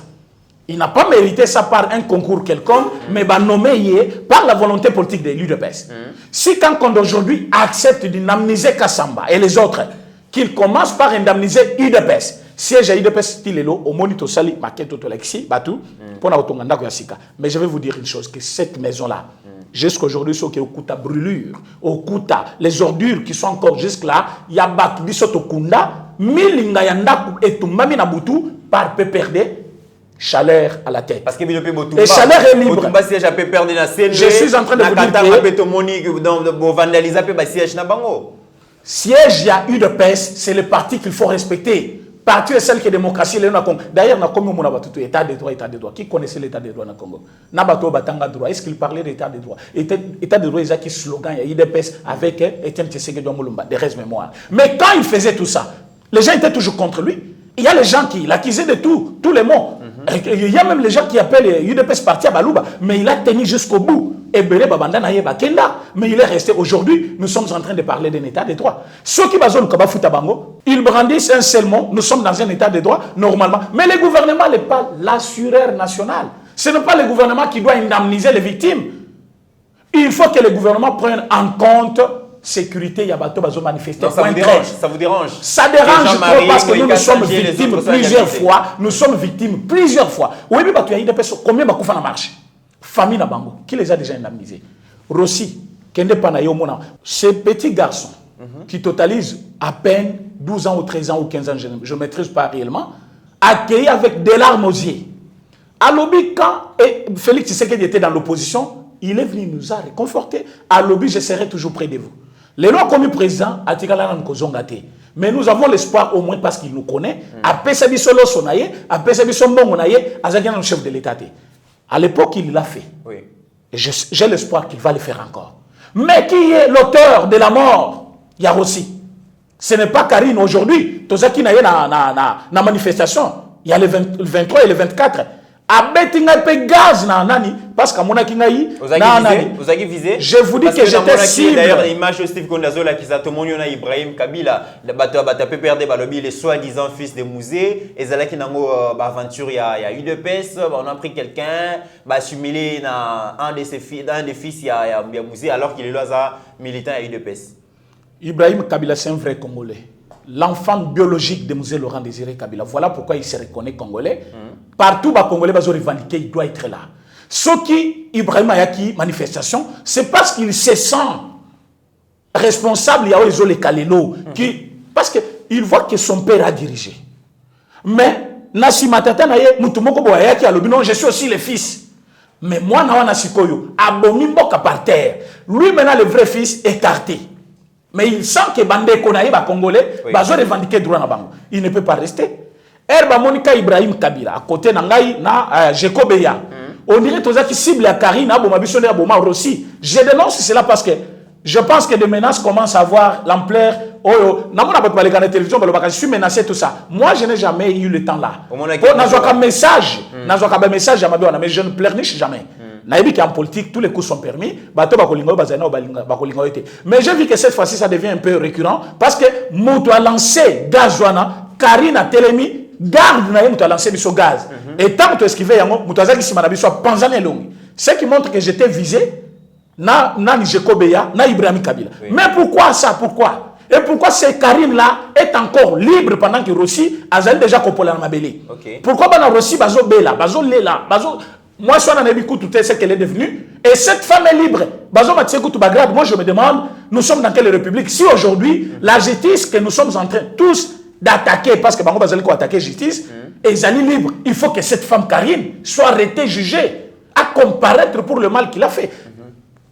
Il n'a pas mérité ça par un concours quelconque, mais nommé par la volonté politique de l'UDPS. Si Kankonde aujourd'hui accepte d'indemniser Kassamba et les autres, qu'il commence par indemniser UDPS, siège à UDPS, il est là, au monito sali, maquette autolexi, batou, pour la autonganda koyasika. Mais je vais vous dire une chose, que cette maison-là, jusqu'aujourd'hui, ce qui est au Kuta brûlure, au Kuta, les ordures qui sont encore jusque-là, il y a Bak Bisoto Kunda, Milinga Yanda et Tumbami Nabutu par PPRD. Chaleur à la tête. Parce que et chaleur est libre. Je suis en train de vous dire siège, il y a eu de pèse, c'est le parti qu'il faut respecter. Parti est celle qui est démocratie. D'ailleurs, on a tout état de droit, état de droit. Qui connaissait l'état de droit dans le Congo? Nabato Batanga droit. Est-ce qu'il parlait d'état de droit? État de droit, il y a qui slogan, il y a eu de pèse avec Etienne Tshisekedi Mulumba, des restes mémoire. Mais quand il faisait tout ça, les gens étaient toujours contre lui. Il y a les gens qui l'accusaient de tout, tous les mots. Il y a même les gens qui appellent UDPS parti à Balouba, mais il a tenu jusqu'au bout. Mais il est resté. Aujourd'hui, nous sommes en train de parler d'un état de droit. Ceux qui basent le Kabafoutabango, ils brandissent un seul mot. Nous sommes dans un état de droit, normalement. Mais le gouvernement n'est pas l'assureur national. Ce n'est pas le gouvernement qui doit indemniser les victimes. Il faut que le gouvernement prenne en compte sécurité, Yabato Bazo manifester. Ça vous dérange? Ça vous dérange? Ça dérange trop parce que nous sommes victimes plusieurs fois. Nous sommes victimes plusieurs fois. Oui, mais tu as des personnes. Combien de personnes marché? Famille na Bango. Qui les a déjà indemnisés? Rossi, Kende Panayo Mona. Ces petits garçons qui totalisent à peine 12 ans ou 13 ans ou 15 ans, je ne maîtrise pas réellement, accueillis avec des larmes aux yeux. À l'objet, quand Félix Tshisekedi était dans l'opposition, il est venu nous a réconforté. À l'objet, je serai toujours près de vous. Les lois commis président, mais nous avons l'espoir au moins parce qu'il nous connaît. Après Sabisolo Sonaye, après Sabisolo Mongonaye, Azakian chef de l'État. À l'époque, il l'a fait. Oui. Et j'ai l'espoir qu'il va le faire encore. Mais qui est l'auteur de la mort? Yarossi. Ce n'est pas Karine aujourd'hui. Tozaki na na manifestation. Il y a le 23 et le 24. Abetinga pe gaz na nani parce qu'à mon akingaï vous avez visé. Je vous dis que j'étais cible. D'ailleurs l'image de Steve Kondazola qui s'atomonio na Ibrahim Kabila le bateau PPRD balobi les soi-disant fils de musée et zalaki nango aventure il y a UDPS on a pris quelqu'un assimilé na un des fils il y a musée alors qu'il est là militant à UDPS. Ibrahim Kabila c'est un vrai Congolais. L'enfant biologique de Mosé Laurent Désiré Kabila. Voilà pourquoi il se reconnaît Congolais. Partout, les Congolais vont revendiquer, il doit être là. Ce qui, Ibrahim Ayaki, manifestation, c'est parce qu'il se sent responsable, il y a les Kalelo, parce qu'il voit que son père a dirigé. Mais, Nassi Matata, je suis aussi le fils. Mais moi, Nassi Koyo, abomi Mboka par terre. Lui, maintenant, le vrai fils, écarté. Mais il sent que Bandé Konaï, Congolais, va revendiquer droit na bango. Il ne peut pas rester. Herba Monica Ibrahim Kabila, à côté Nangaï, na Jekobeya. On dirait que tu cible à Karine, à Bomabissone, à Boma Rossi. Je dénonce cela parce que je pense que des menaces commencent à avoir l'ampleur. Je suis menacé, tout ça. Moi, je n'ai jamais eu le temps là. N'a message, mais je ne pleurniche jamais. En politique, tous les coups sont permis. Mais j'ai vu que cette fois-ci, ça devient un peu récurrent parce que Moutou a lancé Gazwana, Karine a télémi, garde Moutou a lancé du gaz. Et tant que tu esquivé, Moutou a dit ce qui montre que j'étais visé, na Nijekobeya, na Ibrahim Kabila. Mais pourquoi ça? Pourquoi? Et pourquoi ces Karine-là est encore libre pendant que Rossi a déjà compolé dans ma belle? Pourquoi Rossi Bazo Bela, Bazo Lela, Bazo. Moi, je suis en tout ce qu'elle est devenue. Et cette femme est libre. Moi, je me demande, nous sommes dans quelle république? Si aujourd'hui, la justice que nous sommes en train tous d'attaquer, parce que Bango Bazali ko attaquer justice, et Zali libre, il faut que cette femme Karine soit arrêtée, jugée, à comparaître pour le mal qu'il a fait.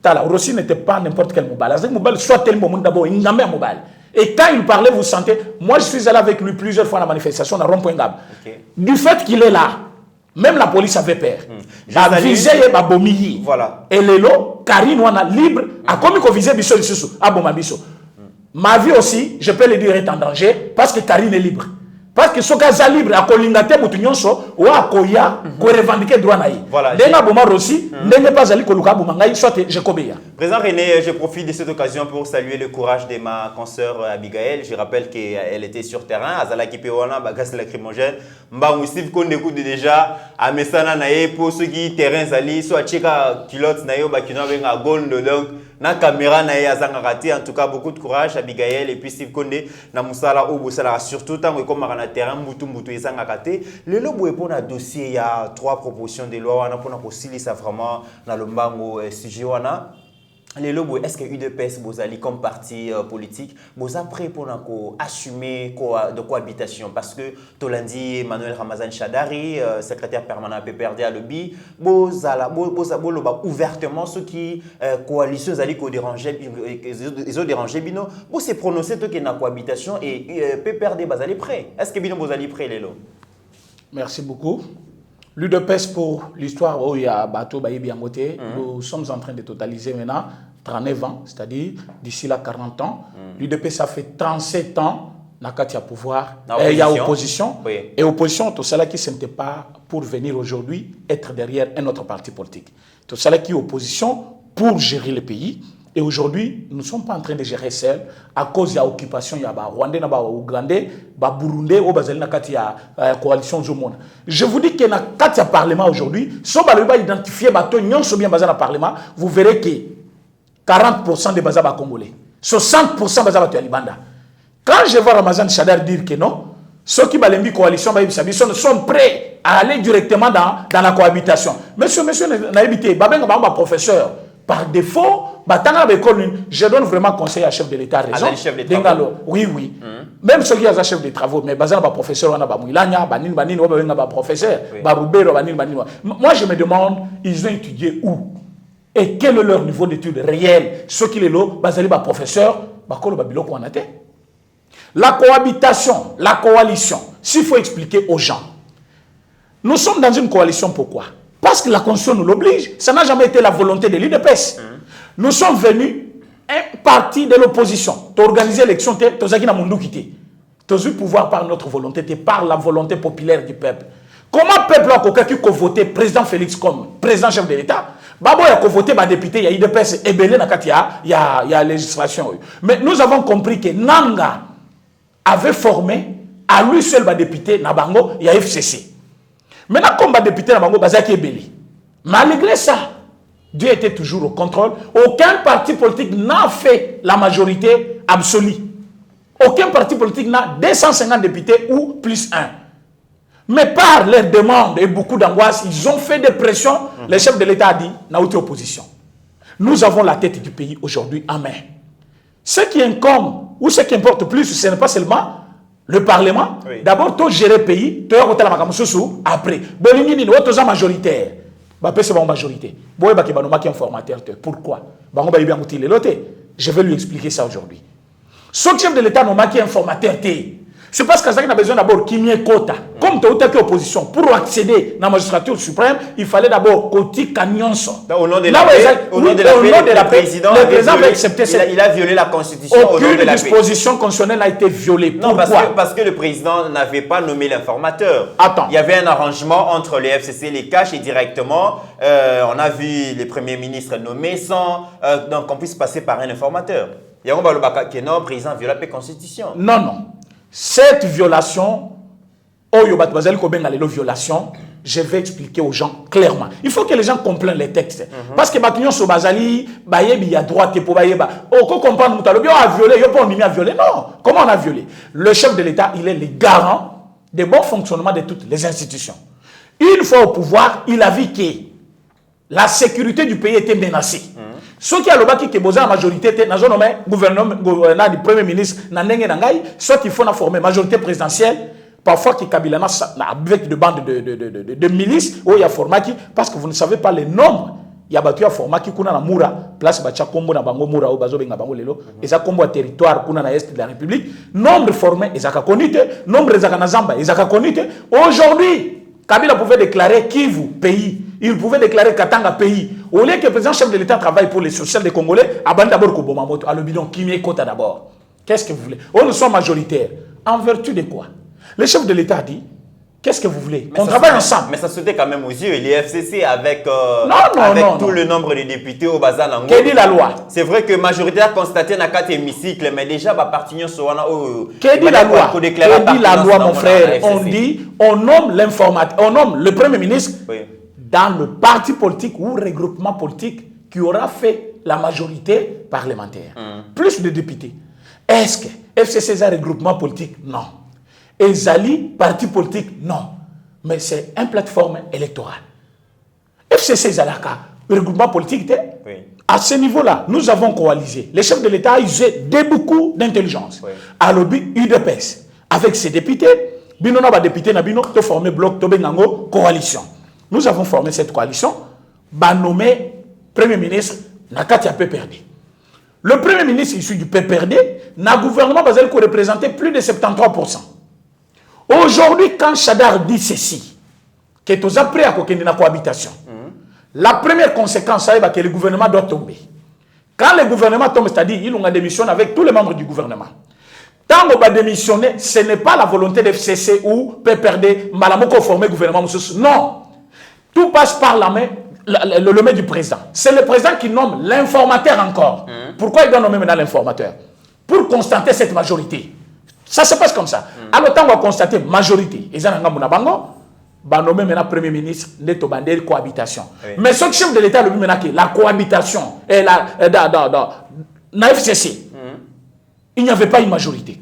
Tala, Rossi n'était pas n'importe quel Mobile. Mobile soit tel moment d'abord, il n'a pas Mobile. Et quand il parlait, vous sentez, moi je suis allé avec lui plusieurs fois à la manifestation à Rond-Point Gab. Du fait qu'il est là, même la police avait peur. La visée est abomiée. Voilà. Et Lelo, Karine Wana libre, a commis qu'on visait Bisso Bissou, à Bomabisso. Ma vie aussi, je peux le dire, est en danger parce que Karine est libre. Parce que ce cas libre, à Kolingate Moutunyonso, ou à Koya, qu'on revendique droit naï. Voilà. Dès que aussi, n'est pas allé Koluka Boumangaï, soit Jacobéa. Président René, je profite de cette occasion pour saluer le courage de ma consoeur Abigail. Je rappelle qu'elle était sur terrain, à Zalaki Pewana, Bagas lacrymogène. Mbangou Steve qu'on écoute déjà, à Messana Naye, pour ceux qui terrain Zali, soit Tcheka Kilot Nayo, Bakino avec un goal de donc. Na caméra na ya zangaraté, en tout cas beaucoup de courage Abigail et puis Steve Konde na musala ou bosala surtout tant que comme na terrain mutu zangaraté le lobo pour un dossier il y a 3 propositions de loi on a pour na ça vraiment dans le mbango sujet wana les lobos, est-ce que UDPS Bozali comme parti politique, vous après pour assumer de cohabitation parce que Tolandi Emmanuel Ramazan Chadari, secrétaire permanent PPRD à l'OBI, Bozala ouvertement ceux qui coalition Zali qui dérangeait, ils ont dérangé Bino, vous s'est prononcé que na cohabitation et PPRD Bazali prêt. Est-ce que Bino Bozali prêt les lots? Merci beaucoup. L'UDPS pour l'histoire où il y a Bateau Bayebi-Angoté, nous sommes en train de totaliser maintenant 39 ans, c'est-à-dire d'ici là 40 ans. L'UDPS ça fait 37 ans, il y a pouvoir, il y a opposition. Oui. Et opposition, tout cela qui ne s'était pas pour venir aujourd'hui être derrière un autre parti politique. Tout cela qui est opposition pour gérer le pays. Et aujourd'hui, nous ne sommes pas en train de gérer seul à cause de l'occupation. Il y a Rwandais, Ougandais, Burundais, la coalition Zomon. Je vous dis que dans le Parlement aujourd'hui, si on va identifier le Parlement, vous verrez que 40% des Bazaba congolais, 60% Bazaba Libanda. Quand je vois Ramazan Chadar dire que non, ceux qui ont la coalition sont prêts à aller directement dans la cohabitation. Monsieur, Naïbité, professeur, par défaut, je donne vraiment conseil à chef de l'État raison. Oui, oui. Même ceux qui ont chef de travaux, mais bazan ba professeur, professeur, moi je me demande, ils ont étudié où et quel est leur niveau d'études réel. Ceux qui les lots, bazali ba professeur, la cohabitation, la coalition. S'il faut expliquer aux gens, nous sommes dans une coalition. Pourquoi? Parce que la Constitution nous l'oblige. Ça n'a jamais été la volonté de l'UDPS. Nous sommes venus, un parti de l'opposition, d'organiser l'élection, tu as eu pouvoir par notre volonté, par la volonté populaire du peuple. Comment le peuple a voté président Félix comme président chef de l'État? Babo a voté député, il y a UDPS et Belé, il y a législation. Mais nous avons compris que Nanga avait formé à lui seul député, Nabango, il y a FCC. Maintenant, comme député Nabango, Bazaki est Belé. Malgré ça, Dieu était toujours au contrôle. Aucun parti politique n'a fait la majorité absolue. Aucun parti politique n'a 250 députés ou plus 1. Mais par leurs demandes et beaucoup d'angoisse, ils ont fait des pressions. Le chef de l'État a dit, n'a été opposition. Nous avons la tête du pays aujourd'hui en main. Ce qui incombe ou ce qui importe plus, ce n'est pas seulement le Parlement. Oui. D'abord, tu gères le pays, tu as après. Bolini, tu es majoritaire. C'est ma majorité. Informateur. Pourquoi? Je vais lui expliquer ça aujourd'hui. Ce chef de l'État n'a pas informateur. C'est parce qu'il a besoin d'abord qu'il y ait quota. Comme tu as été opposition, pour accéder à la magistrature suprême, il fallait d'abord côté Kanyonso. Au nom de la paix, le président va accepter ça. Il a violé la Constitution. Aucune disposition constitutionnelle n'a été violée. Pourquoi? Non, parce que le président n'avait pas nommé l'informateur. Attends. Il y avait un arrangement entre les FCC, les caches et directement, on a vu les premiers ministres nommés sans qu'on puisse passer par un informateur. Il y a un président viole la Constitution. Non, non. Cette violation, je vais expliquer aux gens clairement. Il faut que les gens comprennent les textes. Parce que Bakignon Sobazali, il y a droit pour Bayeba. On comprend que on a violé, on a violé. Non, comment on a violé? Le chef de l'État, il est le garant du bon fonctionnement de toutes les institutions. Une fois au pouvoir, il a vu que la sécurité du pays était menacée. Ceux qui ont la majorité, ils ont nommé gouvernement, le premier ministre, soit ils font former majorité présidentielle, parfois qui Kabila avec des bandes de milices, où il y a formaki, parce que vous ne savez pas le nombre. Il y a battu à formaki kuna na Moura, place Bacha Kombo na Bango Moura, ou Bazo Benga Bango Lelo, et ça Kombo à territoire kuna na est de la République. Nombre formé, et ça konite, nombre de Zamba, et ça konite. Aujourd'hui, Kabila pouvait déclarer Kivu, pays. Il pouvait déclarer Katanga, pays. Au lieu que le président chef de l'État travaille pour les social des Congolais, abandonne d'abord Kobomamoto, à le bidon, Kimé Kota d'abord. Qu'est-ce que vous voulez? Nous sommes majoritaires. En vertu de quoi? Le chef de l'État dit, qu'est-ce que vous voulez? On travaille ensemble. Mais ça sautait quand même aux yeux. Les FCC avec, non, tout le nombre de députés au bazar Nango. Qu'est dit la loi? C'est vrai que majorité a constaté dans 4 hémicycles, mais déjà, partir sur qu'est dit la loi? Qu'est dit la loi, mon frère? On dit, on nomme l'informateur, on nomme le Premier ministre dans le parti politique ou regroupement politique qui aura fait la majorité parlementaire. Plus de députés. Est-ce que FCC est un regroupement politique? Non. Ezali, parti politique? Non. Mais c'est une plateforme électorale. FCC Zalaka, regroupement politique, à ce niveau-là, nous avons coalisé. Le chef de l'État a usé beaucoup d'intelligence. À l'objet UDPS, avec ses députés, Binona va député Nabino, te former bloc, te bengango, coalition. Nous avons formé cette coalition, bah nommé Premier ministre Nakati a PPRD. Le Premier ministre issu du PPRD, n'a gouvernement basé qui représentait plus de 73%. Aujourd'hui, quand Chadar dit ceci, que tu as pris à la cohabitation, la première conséquence, c'est que le gouvernement doit tomber. Quand le gouvernement tombe, c'est-à-dire qu'ils ont démissionné avec tous les membres du gouvernement. Tant qu'on va démissionner, ce n'est pas la volonté de FCC ou PPRD, Malamoko former le gouvernement. Non. Tout passe par la main, le main du président. C'est le président qui nomme l'informateur encore. Pourquoi il doit nommer maintenant l'informateur? Pour constater cette majorité. Ça se passe comme ça. Alors, tant qu'on va constater majorité, ils ont nommé maintenant Premier ministre, Neto Bandel, cohabitation. Mais ce chef de l'État, le maintenant que la cohabitation, et la FCC, il n'y avait pas une majorité.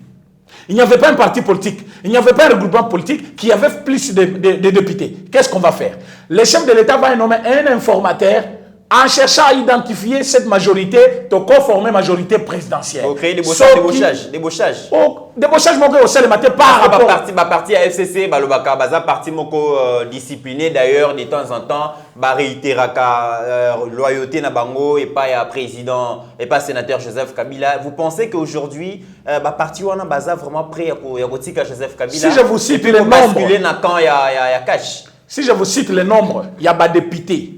Il n'y avait pas un parti politique. Il n'y avait pas un regroupement politique qui avait plus de députés. Qu'est-ce qu'on va faire? Le chef de l'État va nommer un informateur en cherchant à identifier cette majorité, de conformer majorité présidentielle. Vous créez débauchage. Débauchage, mon aussi le matin par rapport. Parti à FCC, parti moko discipliné d'ailleurs de temps en temps, réitéraka loyauté na bango et pas président et pas sénateur Joseph Kabila. Vous pensez qu'aujourd'hui, parti wana baza vraiment prêt à kotika Joseph Kabila? Si je vous cite les nombres, si je vous cite les nombres, il y a des députés.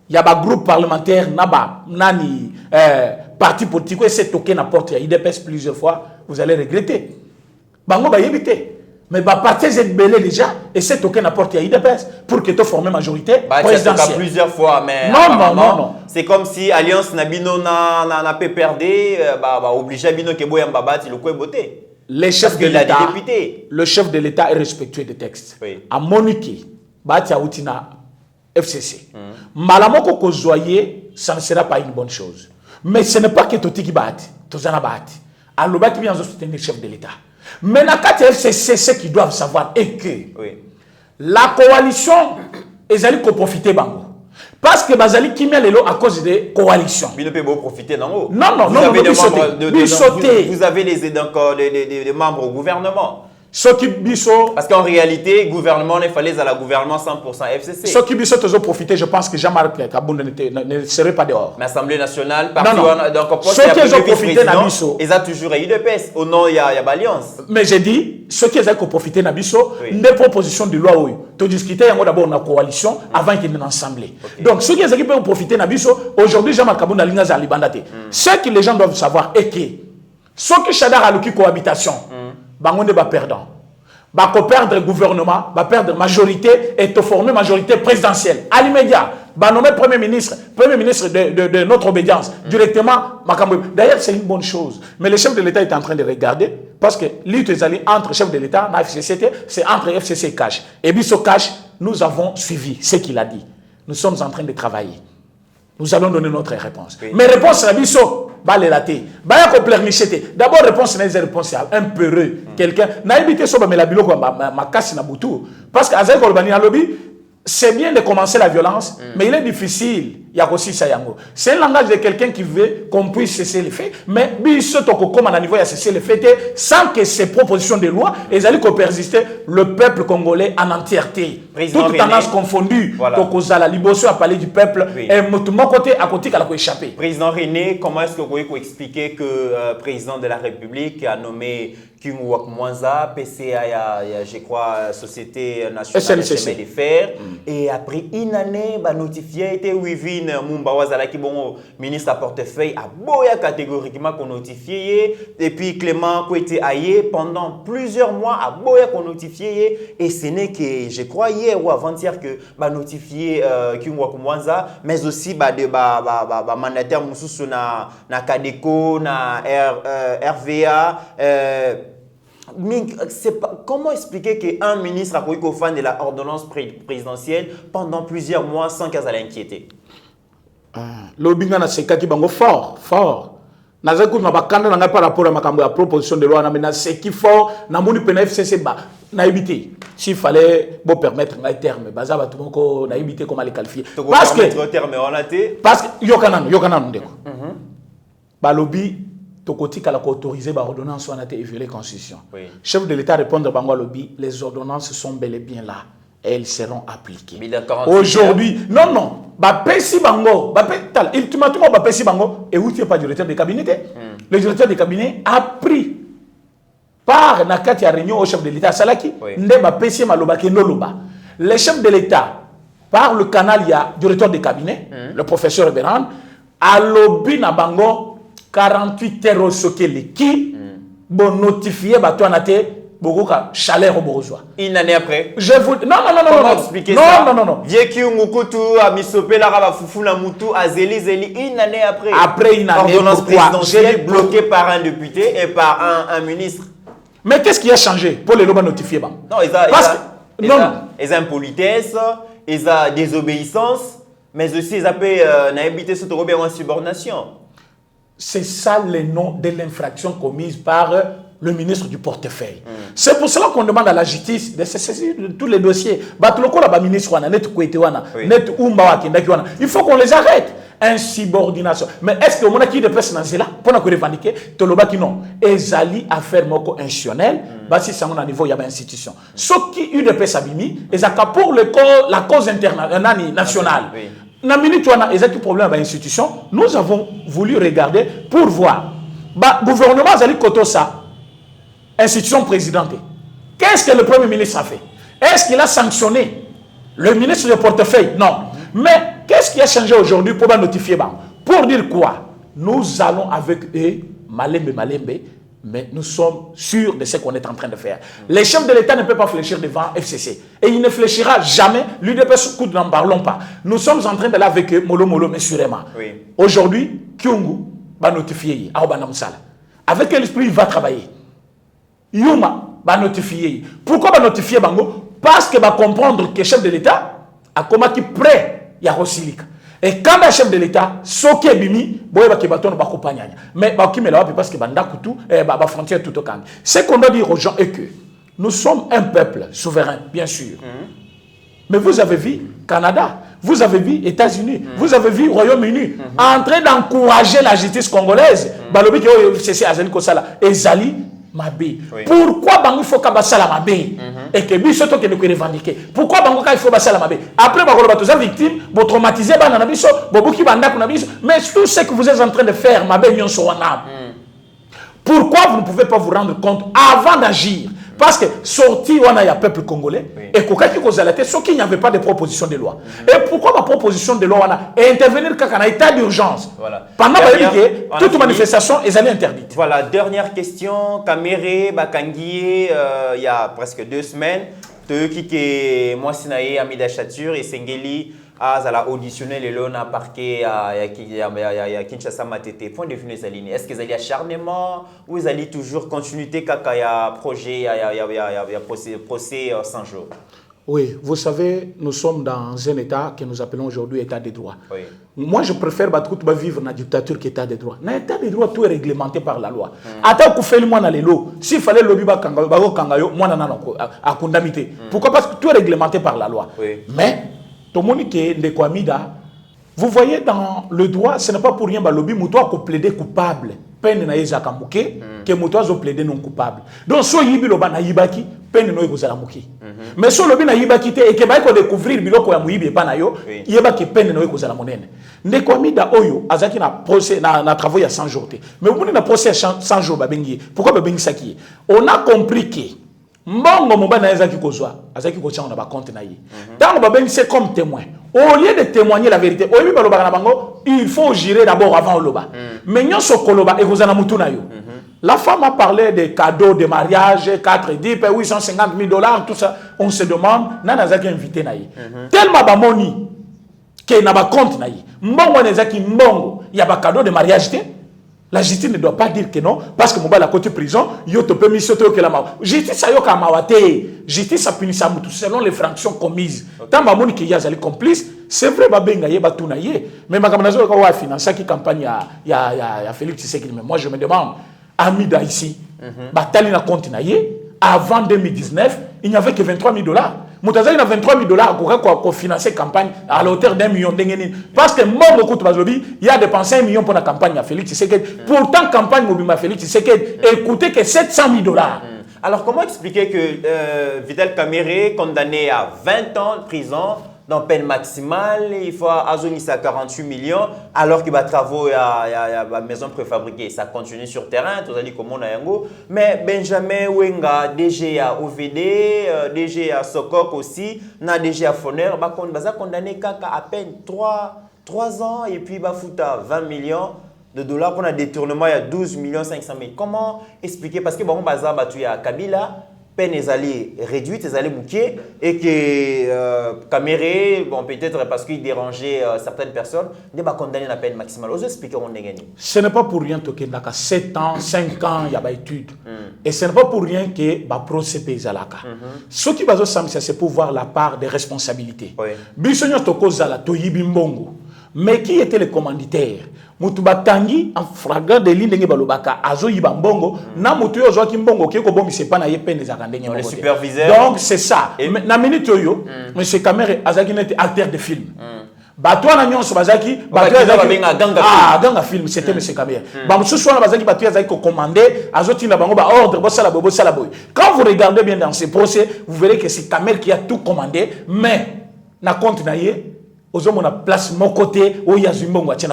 Il y a un groupe parlementaire, nani parti politique, et c'est toqué n'importe quoi. Il dépasse plusieurs fois, vous allez regretter. Bango va y éviter. Mais parti c'est belé déjà, et c'est toqué n'importe quoi. Il dépasse pour que tu formes majorité présidentielle. Plusieurs fois, mais non. C'est comme si Alliance Nabino na PPRD, obligé Bino Kebo Yambabati le quoi boté. Le chef de l'État est respectueux des textes. À Monique, Batia Outina FCC. Malamoko Kozoye, ça ne sera pas une bonne chose. Mais ce n'est pas que Toti qui bat, Tozana bat. Alors, il y a le chef de l'État. Mais la FCC, ce qu'ils doivent savoir est que la coalition, ils allaient profiter bango. Parce que Bazali qui met les lots à cause des coalitions. Vous ne pouvez pas profiter non. Non. Vous avez des membres au gouvernement. Parce qu'en réalité, le gouvernement, il fallait à la gouvernance 100% FCC. Ceux qui ont profité, je pense que Jean-Marc Kabound ne serait pas dehors. Mais l'Assemblée nationale, ceux qui ont profité, ils ont toujours eu de PES. Au nom, il y a Alliance. Mais j'ai dit, ceux qui ont profité, des propositions de loi, tu discutais d'abord dans la coalition avant qu'il y ait une assemblée. Donc, ceux qui ont profité, aujourd'hui, Jean-Marc Kabound a l'ingaz à Libandate. Ce que les gens doivent savoir est que ceux qui Chadar a l'occupe cohabitation, Bangonde va perdre. Va perdre le gouvernement, va perdre majorité et te former majorité présidentielle. À l'immédiat, va nommer Premier ministre de notre obédience directement. D'ailleurs, c'est une bonne chose. Mais le chef de l'État est en train de regarder parce que l'île entre chef de l'État et FCC, c'est entre FCC et Cash. Et Bisso Cash, nous avons suivi ce qu'il a dit. Nous sommes en train de travailler. Nous allons donner notre réponse. Mais réponse à Bisso. D'abord, réponse à réponse un peureux. Quelqu'un n'a évité ma casse na boutou. Parce que c'est bien de commencer la violence, mais il est difficile. a aussi ça yango. C'est un langage de quelqu'un qui veut qu'on puisse cesser les faits, mais biso toko comme à niveau il a cessé les faits sans que ces propositions de loi et allaient persister le peuple congolais en entièreté. Toute tendance confondue. Toko zala liboso a parlé du peuple et mon côté à côté qu'elle a échappé. Président René, comment est-ce que vous pouvez expliquer que président de la République a nommé Kyungwak Mwanza, PCA, je crois, Société Nationale des Chemins de Fer, et après une année, bah, notifié, était Wivin Mumbawazala qui bon ministre à portefeuille, a boya catégoriquement qu'on notifié, et puis Clément Kouete Aye, pendant plusieurs mois, a boya qu'on notifié, et ce n'est que, je crois, hier ou avant-hier que bah, notifié Kyungwak Mwanza, mais aussi bah, de mandataire Moussou na Kadeko, na RVA, comment expliquer qu'un ministre a pris qu'au fan de la ordonnance présidentielle pendant plusieurs mois sans qu'elle ait inquiété? L'obinga na sekaki bango fort. Nazaku na bakanda na par rapport à ma proposition de loi na mena seki fort na moni pena FCC ba na éviter s'il fallait bon permettre un terme baza ba tout moko na éviter comment les qualifier parce que terme on a été parce que yokana ndeko ba lobby Tokoti kala ko autorisé par ordonnance on a été violer constitution. Chef de l'État répondre bango lobby les ordonnances sont bel et bien là et elles seront appliquées. Aujourd'hui non ba pesi bango ba tal ultimatum ba pesi bango et où tu pas directeur de cabinet. Le directeur de cabinet a pris par nakati ya réunion au chef de l'État salaki nde ba pesi maloba ke noloba. Le chef de l'État par le canal il y a directeur de cabinet le professeur Beran a lobby na bango 48 heures soké l'équipe bon notifié bah toi naté beaucoup chaleur au bourgeois. Une année après. Je vous non expliquer ça. Non. Vieux qui ngukutu a misopé la raba foufou na mutu a zeli une année après. Après une année ordonnance présidentielle bloquée par un député et par un ministre. Mais qu'est-ce qui a changé pour les lois notifiés bah? Non, ils ont impolitesse, ils ont désobéissance, mais aussi ils ont évité cette en subordination. C'est ça le nom de l'infraction commise par le ministre du portefeuille. C'est pour cela qu'on demande à la justice de se saisir de tous les dossiers. Il faut qu'on les arrête. Insubordination. Mais est-ce que mon acquis de personne là pour nous revendiquer Toloba qui non. Ezali affaire moko institutionnelle, si c'est à niveau il y a une institution. Ce qui eu de personne abimi, et ça pour la cause internationale nationale. Na minute wana ezaki problème à l'institution, nous avons voulu regarder pour voir ba gouvernement azali koto ça institution présidente. Qu'est-ce que le premier ministre a fait? Est-ce qu'il a sanctionné le ministre de portefeuille? Non. Mais qu'est-ce qui a changé aujourd'hui pour notifier ba? Pour dire quoi? Nous allons avec eux malembe mais nous sommes sûrs de ce qu'on est en train de faire. Les chefs de l'État ne peuvent pas fléchir devant FCC. Et il ne fléchira jamais. L'UDPS, n'en parlons pas. Nous sommes en train d'aller avec eux, mollo, mais sûrement. Aujourd'hui, Kyungu va notifier. Avec quel esprit il va travailler? Yuma va notifier. Pourquoi va notifier Bango? Parce qu'il va comprendre que le chef de l'État a comment qui prêt il y a Rossilic. Et quand le chef de l'État, Soké Bimi, mais parce que la frontière tout au camp. Ce qu'on doit dire aux gens est que nous sommes un peuple souverain, bien sûr. Mais vous avez vu Canada, vous avez vu États-Unis, vous avez vu Royaume-Uni en train d'encourager la justice congolaise. Balobi qui c'est Azali Kosala et Zali Mabé. Pourquoi il faut qu'Abassala Mabé et que Biso qui ne peut revendiquer? Pourquoi il faut Bassala Mabé? Après, vous êtes victime, vous traumatisez, mais tout ce que vous êtes en train de faire, Mabé, pourquoi vous ne pouvez pas vous rendre compte avant d'agir? Parce que sorti, on a un peuple congolais et qu'il n'y avait pas de proposition de loi. Et pourquoi ma proposition de loi est intervenir quand on a état d'urgence? Pendant que toute manifestation est interdite. Voilà, dernière question. Kamere, Bakangi, il y a presque 2 semaines, moi, Sinaï, Amida Chatur et Sengeli, elle a auditionné les lois à parquet à Kinshasa Matete. Point de vue des alignés. Est-ce qu'ils allaient acharnement ou ils allaient toujours continuité quand il y a projet, il y a procès 100 jours? Oui, vous savez, nous sommes dans un État que nous appelons aujourd'hui État de droit. Moi, je préfère vivre dans la dictature qu'État de droit. Dans l'État de droit, tout est réglementé par la loi. Attends, qu'on fait le moins dans les lots. S'il fallait le lobby, à condamner. Pourquoi? Parce que tout est réglementé par la loi. Mais, tout le monde qui est de Kwamida, Vous voyez, dans le droit, ce n'est pas pour rien que lobby moutoua ko plaider coupable. Peine na yeza kamuke que moutoua zo plaider non coupable. Donc so yibi loba na yibaki peine no yeko zala muki. Mais so lobby na yibaki te et que ba ko découvrir biloko ya muyibi pa na yo, yebaki peine no yeko zala monene. Ndeko amida oyo azaki na procès na travaux ya 100 jours te. Mais vous na procès 100 jours ba bengi. Pourquoi ba bengi saki? On a compris que mbongo mobana ezaki kozwa azaki kochanga na ba compte na ye. Tant ba bengi c'est comme témoin. Au lieu de témoigner la vérité, au lieu de na bango, il faut jurer d'abord avant loba. Mais nyonso koloba ekozana mutu na yo. La femme a parlé des cadeaux de mariage, 4 10, 850 000 $, tout ça. On se demande, nanazaki invité na ye. Tellement ba moni que na ba compte na ye. Mbongo nezaki mbongo, il y a ba cadeau de mariage te. La justice ne doit pas dire que non, parce que mon bas la côté prison, yo te peut misoto que la mort. Justice a yo ka mawate, justice a puni sa mutu selon les fractions commises. Tant ba moni que y a zali complice, c'est vrai ba benga ye ba tuna ye. Mais ma kamanazo ka wa financer qui campagne ya Félix Tshisekedi. Mais moi je me demande, Amida ici, batali na compte na ye, avant 2019, il n'y avait que 23 000 $. Moutazali na 23 000 $ pour financer la campagne à la hauteur d'1 million d'engeni. Parce que moi, beaucoup de il y a dépensé 1 million pour la campagne à Félix Tshisekedi. Pourtant, la campagne à Félix Tshisekedi coûtait que 700 000 $. Alors, comment expliquer que Vital Kamerhe, condamné à 20 ans de prison, dans peine maximale, il faut azonisa à 48 millions, alors qu'il va travailler à la maison préfabriquée. Ça continue sur terrain, tout ça dit comment on a yango. Mais Benjamin Wenga, DG à OVD, DG à Sokok aussi, na DG à Foner, bah condamné à peine 3 ans et puis bah fouta 20 millions de $. Qu'on a détournement, il y a 12 500 000. Comment expliquer? Parce que bon, bazar battu à Kabila. Peine est allée réduite, est allée bouquer, et que Kamerhe, bon peut-être parce qu'il dérangeait certaines personnes, il va condamner la peine maximale. Vous expliquez on est gagné. Ce n'est pas pour rien que dans 7 ans, 5 ans, il y a des études. Et ce n'est pas pour rien que le procès paysalaka. Ce qui va se passer, c'est pour voir la part des responsabilités. Bisogno toko zala toyibi mbongo. Mais qui était le commanditaire? Mutuba tangi en flagrant de l'indenge balobaka azo yiba mbongo na mutu yo zo ki mbongo ki ko bomi c'est pas na ye peine za kandenge le superviseur. Donc c'est ça. Na minute yo monsieur Kamerhe azaki net acteur de film. Bato na nyonso bazaki bato azaki ganga film c'était monsieur Kamerhe. Ba mususu na bazaki bato azaki ko commander azo tinda bango ba ordre bo sala boy. Quand vous regardez bien dans ces procès, vous verrez que c'est Kamerhe qui a tout commandé, mais na compte na ye aux hommes on a place mon côté où il y a du monde qui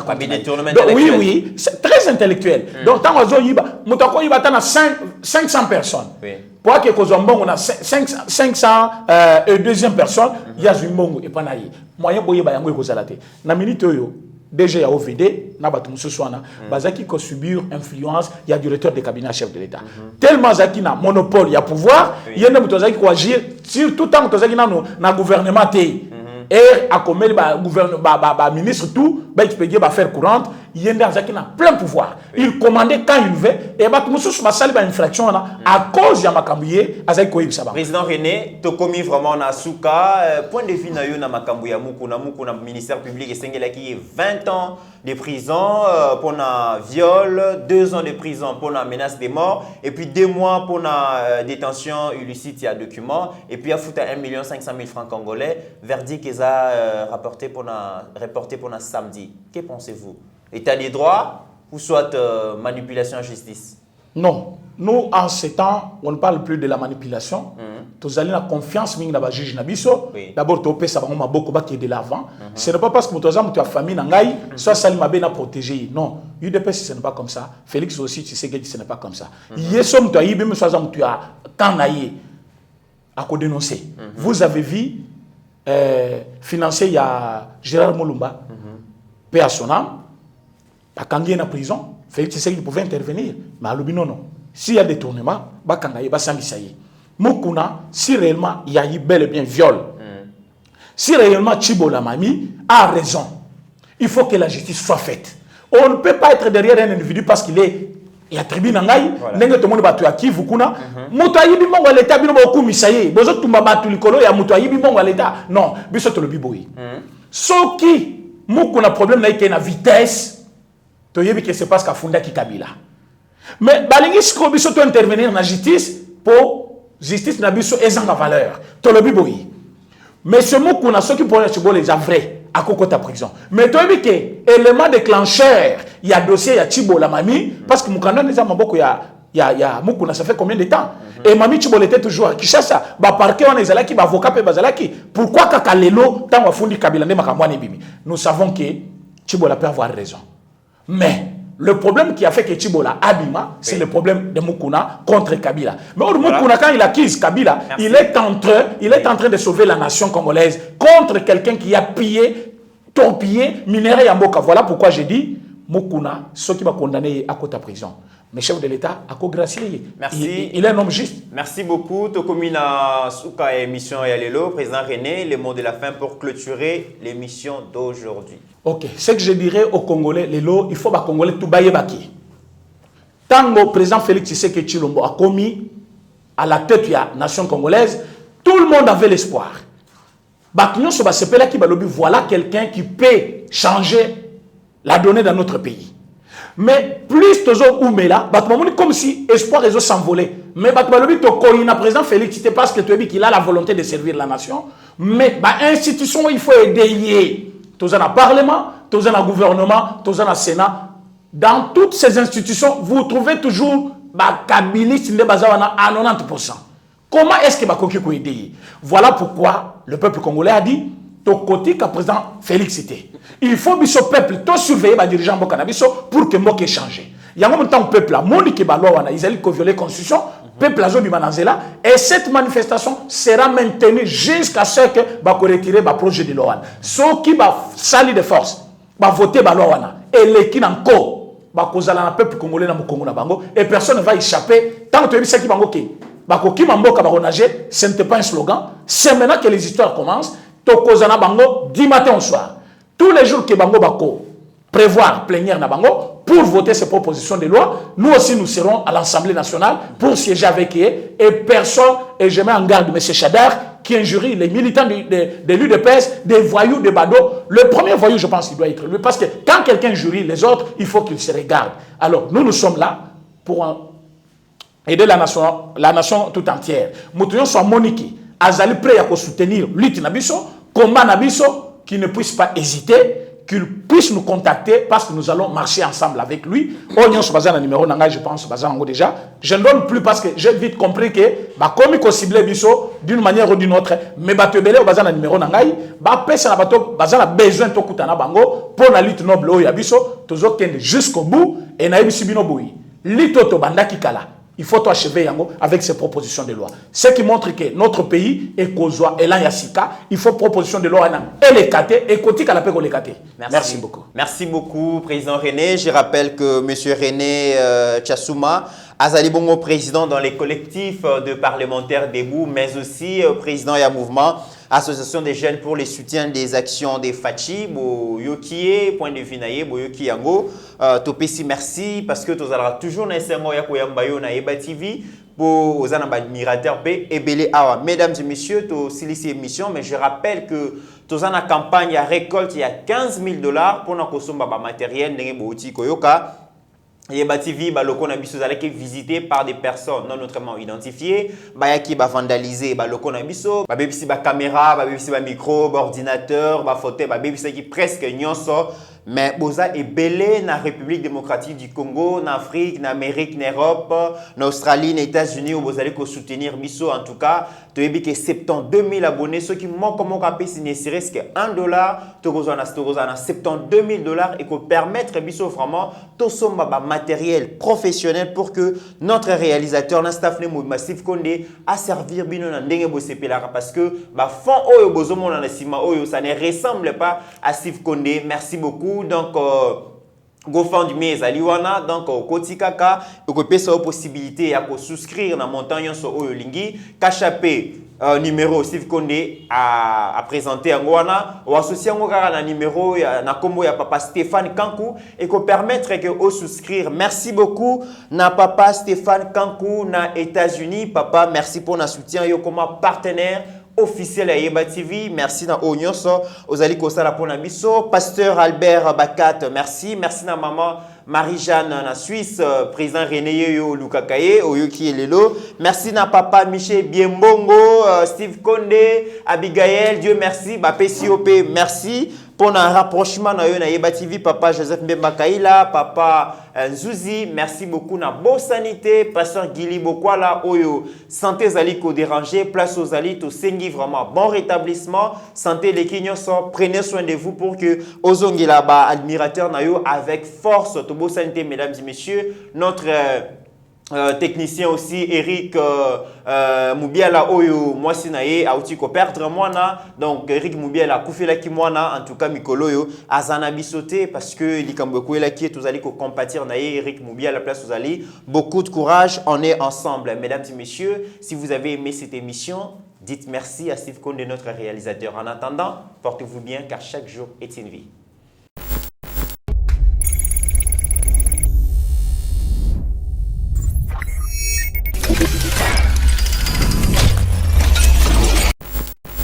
oui c'est très intellectuel. Donc tant aux hommes mutako il va tana 500 personnes pour que aux hommes on a 500 et deuxième personne il y a du monde et pas naïe moyen boye ba yango ko zalate na minute yo DG ya OVD na batu mususwana bazaki ko subir influence il y a directeur de cabinet chef de l'État tellement zaki na monopole il y a pouvoir yende mutozaki ko agir surtout tant mutozaki na gouvernement té. Et à comme le gouvernement, ministre tout, il va faire courante, il y a plein pouvoir. Il commandait quand il veut, et il y a une infraction à cause de Makambouye, à Zaïkoïb Saba. Président René, tu as commis vraiment na Souka, point de vue na Makambouya Moukou, na ministère public et Sengela qui est 20 ans de prison pour un viol, 2 ans de prison pour une menace de mort, et puis 2 mois pour une détention illicite, il y a document, et puis il y a 1 500 000 francs congolais, verdict qu'ils ont reporté pour un samedi. Que pensez-vous? État des droits ou soit manipulation en justice? Non. Nous, en ce temps, on ne parle plus de la manipulation. Nous avons la confiance dans le juge Nabiso. D'abord, tu as beaucoup de l'avant. Ce n'est pas parce que tu as famille, soit Salima Ben a protégé. Non, UDPS, ce n'est pas comme ça. Félix aussi, tu sais que ce n'est pas comme ça. Yesom, tu as eu, même soit tu as quand à dénoncer. Vous avez vu, financé, il y a Gérard Moulumba, paix à son âme, quand il est en prison, Félix Tshisekedi pouvait intervenir. Mais à l'Obi, non. S'il y a des tournements, Moukouna, si réellement il y a eu bel et bien viol, si réellement Chibo la mamie a raison, il faut que la justice soit faite. On ne peut pas être derrière un individu parce qu'il est. Il y a tribune en gaï, n'est-ce pas? Batu aki vukuna, mutayi bimongo l'état bino beaucoup misaye, bozo tumba batu likolo ya mutayi bimongo l'état. Non, biso to le biboyi. So qui mukuna problème na ike na vitesse, to yebi que c'est parce qu'a funda ki Kabila. Mais balingi sko biso to intervenir na justice pour justice na biso ezanga valeur. To le biboyi. Mais ce mukuna so qui pour les chibole les vrai. à Kokota prison. Mais tu as vu que élément déclencheur, il y a dossier, il y a Chibo, la mamie, parce que Moukanda n'est pas beaucoup, il y a Moukouna, ça fait combien de temps? Et Mamie Chibo était toujours à Kinshasa. Bah, parquet, on est Zalaki, bah, avocat, bah, Zalaki. Pourquoi Kakalelo, tant qu'on a fondé Kabila, nous savons que Chibo peut avoir raison. Mais le problème qui a fait que Chibola abima, c'est le problème de Moukouna contre Kabila. Mais Moukouna, quand il accuse Kabila, il est en train de sauver la nation congolaise contre quelqu'un qui a pillé, torpillé, minéré Yamboka. Voilà pourquoi j'ai dit, Moukouna, ceux qui vont condamner à côté de prison. Mais chef de l'État, à gracier. Merci. Il est un homme juste. Merci beaucoup. Tokomina Souka émission Yalelo, président René, les mots de la fin pour clôturer l'émission d'aujourd'hui. Ok. Ce que je dirais aux Congolais, il faut que les Congolais tout bailler baki. Tant que le président Félix Tshisekedi Tshilombo a commis à la tête de la nation congolaise, tout le monde avait l'espoir. Voilà quelqu'un qui peut changer la donnée dans notre pays. Mais plus toujours Oumela, comme si espoir les autres s'envolaient. Mais le président Félix, c'est parce que tu as dit qu'il a la volonté de servir la nation. Mais l'institution, il faut aider. Tu as un parlement, tu as un gouvernement, tu as un sénat. Dans toutes ces institutions, vous trouvez toujours Kabilis à 90%. Comment est-ce que Bakoki peut aider? Voilà pourquoi le peuple congolais a dit côté que le président Félix était. Il faut que ce peuple surveiller les dirigeants pour que le monde change. Il y a un moment où le peuple a ils ont violé la constitution, le peuple a mananzela, et cette manifestation sera maintenue jusqu'à ce que retire le projet de loi. Ceux qui vont salir de force, vont voter la loi, et les qui n'ont pas, le peuple congolais et personne ne va échapper tant que tu as dit ce n'était pas un slogan, c'est maintenant que les histoires commencent. Tokozana bango 10 matin au soir. Tous les jours que bango bako prévoir plénière na bango pour voter ces propositions de loi, nous aussi nous serons à l'Assemblée nationale pour siéger avec eux et personne, et je mets en garde M. Chader qui injurie les militants de l'UDPS, des voyous, des badauds. Le premier voyou, je pense qu'il doit être lui, parce que quand quelqu'un injurie les autres, il faut qu'il se regarde. Alors nous sommes là pour aider la nation tout entière. Nous sommes moniqués. Azali prêt à soutenir lutte nabiso, combat nabiso, qui ne puisse pas hésiter, qu'il puisse nous contacter parce que nous allons marcher ensemble avec lui. On y a un numéro, je pense, déjà. Je ne donne plus parce que j'ai vite compris que, comme il ciblé biso d'une manière ou d'une autre, mais tu belé au bazan numéro nangai, personne a besoin de kutana bango pour la lutte noble au yabiso, toujours jusqu'au bout et na ibisibino boui. Lito banda kikala. Il faut achever avec ces propositions de loi. Ce qui montre que notre pays est Kozwa et là Yassika, il faut proposition de loi et les caté et côté qu'à la paix les caté. Merci beaucoup. Merci beaucoup, président René. Je rappelle que monsieur René Tchassouma Azali Bongo, président dans les collectifs de parlementaires debout, mais aussi président et mouvement Association des jeunes pour le soutien des actions des Fachi, Yokie, point de vue naïe, Yoki Yango, Topesi merci parce que tu as toujours nécessairement Yakoyambayo na Eba TV pour aux admirateurs et Belé Awa. Mesdames et messieurs, tu as émission, mais je rappelle que tu as une campagne à récolte, il y a $15 000 pour nous consommer matériel, n'engé Koyoka. Yeba TV, loko na biso zalaki visité par des personnes non notamment identifiées, bayaki ba vandaliser loko na biso, ba bebisi ba caméra, ba bebisi ba micro, ba ordinateur, ba fauteuil, ba bebisi qui presque nyonso, mais boza est belé na République démocratique du Congo, na Afrique, na Amérique, na Europe, na Australie, na États-Unis où vous allez soutenir biso en tout cas, tu as vu que 72 000 abonnés, ceux qui manquent comment capé signer serait que $1, tu as 72 000 $ et que permettre biso vraiment tout son matériel professionnel pour que notre réalisateur, notre staff Massif Kondé a servir bino na ndenge bosepelara parce que fond oyo bozomo na sima oyo ça ne ressemble pas à Steve Kondé. Merci beaucoup. Donc GoFundMe ezaliwana donc kotikaka ekopesa possibilité ya ko souscrire na montant yonso oyo lingi kachapé numéro Steve Kondé a présenté Angwana ou associé à numéro na combo ya papa Stéphane Kankou et qu'on permettre que au souscrire. Merci beaucoup na papa Stéphane Kankou na États-Unis. Papa, merci pour notre soutien yo comme partenaire officiel à Yeba TV. Merci na Onyonso Ozali Kosala pour Nabiso. Pasteur Albert Bakat, merci. Merci na maman Marie-Jeanne na Suisse, président René Yo Lukakaye, Oyoki Lelo. Merci na papa Michel Biembongo, Steve Kondé, Abigail, Dieu merci, Bapé Siopé, merci. pour un rapprochement na yo na Yeba TV, papa Joseph Mbemba Kaila, papa Nzuzi, merci beaucoup na bonne sanité, pasteur Gili Bokwala, oyo santé zali ko déranger, place aux ali, to sengi vraiment bon rétablissement, santé les kinyoso, prenez soin de vous pour que ozongi là-bas admirateur na yo avec force, to bonne santé mesdames et messieurs, notre technicien aussi Eric Moubiala oyo moi sinaye auti ko perdre mwana donc Eric Moubiala kufela ki mwana en tout cas mikolo yo azana bisoté parce que likambo ko ela ki tozali ko compatir na Eric Moubiala place tozali beaucoup de courage, on est ensemble mesdames et messieurs. Si vous avez aimé cette émission, dites merci à Steve Konde, notre réalisateur. En attendant, portez-vous bien car chaque jour est une vie.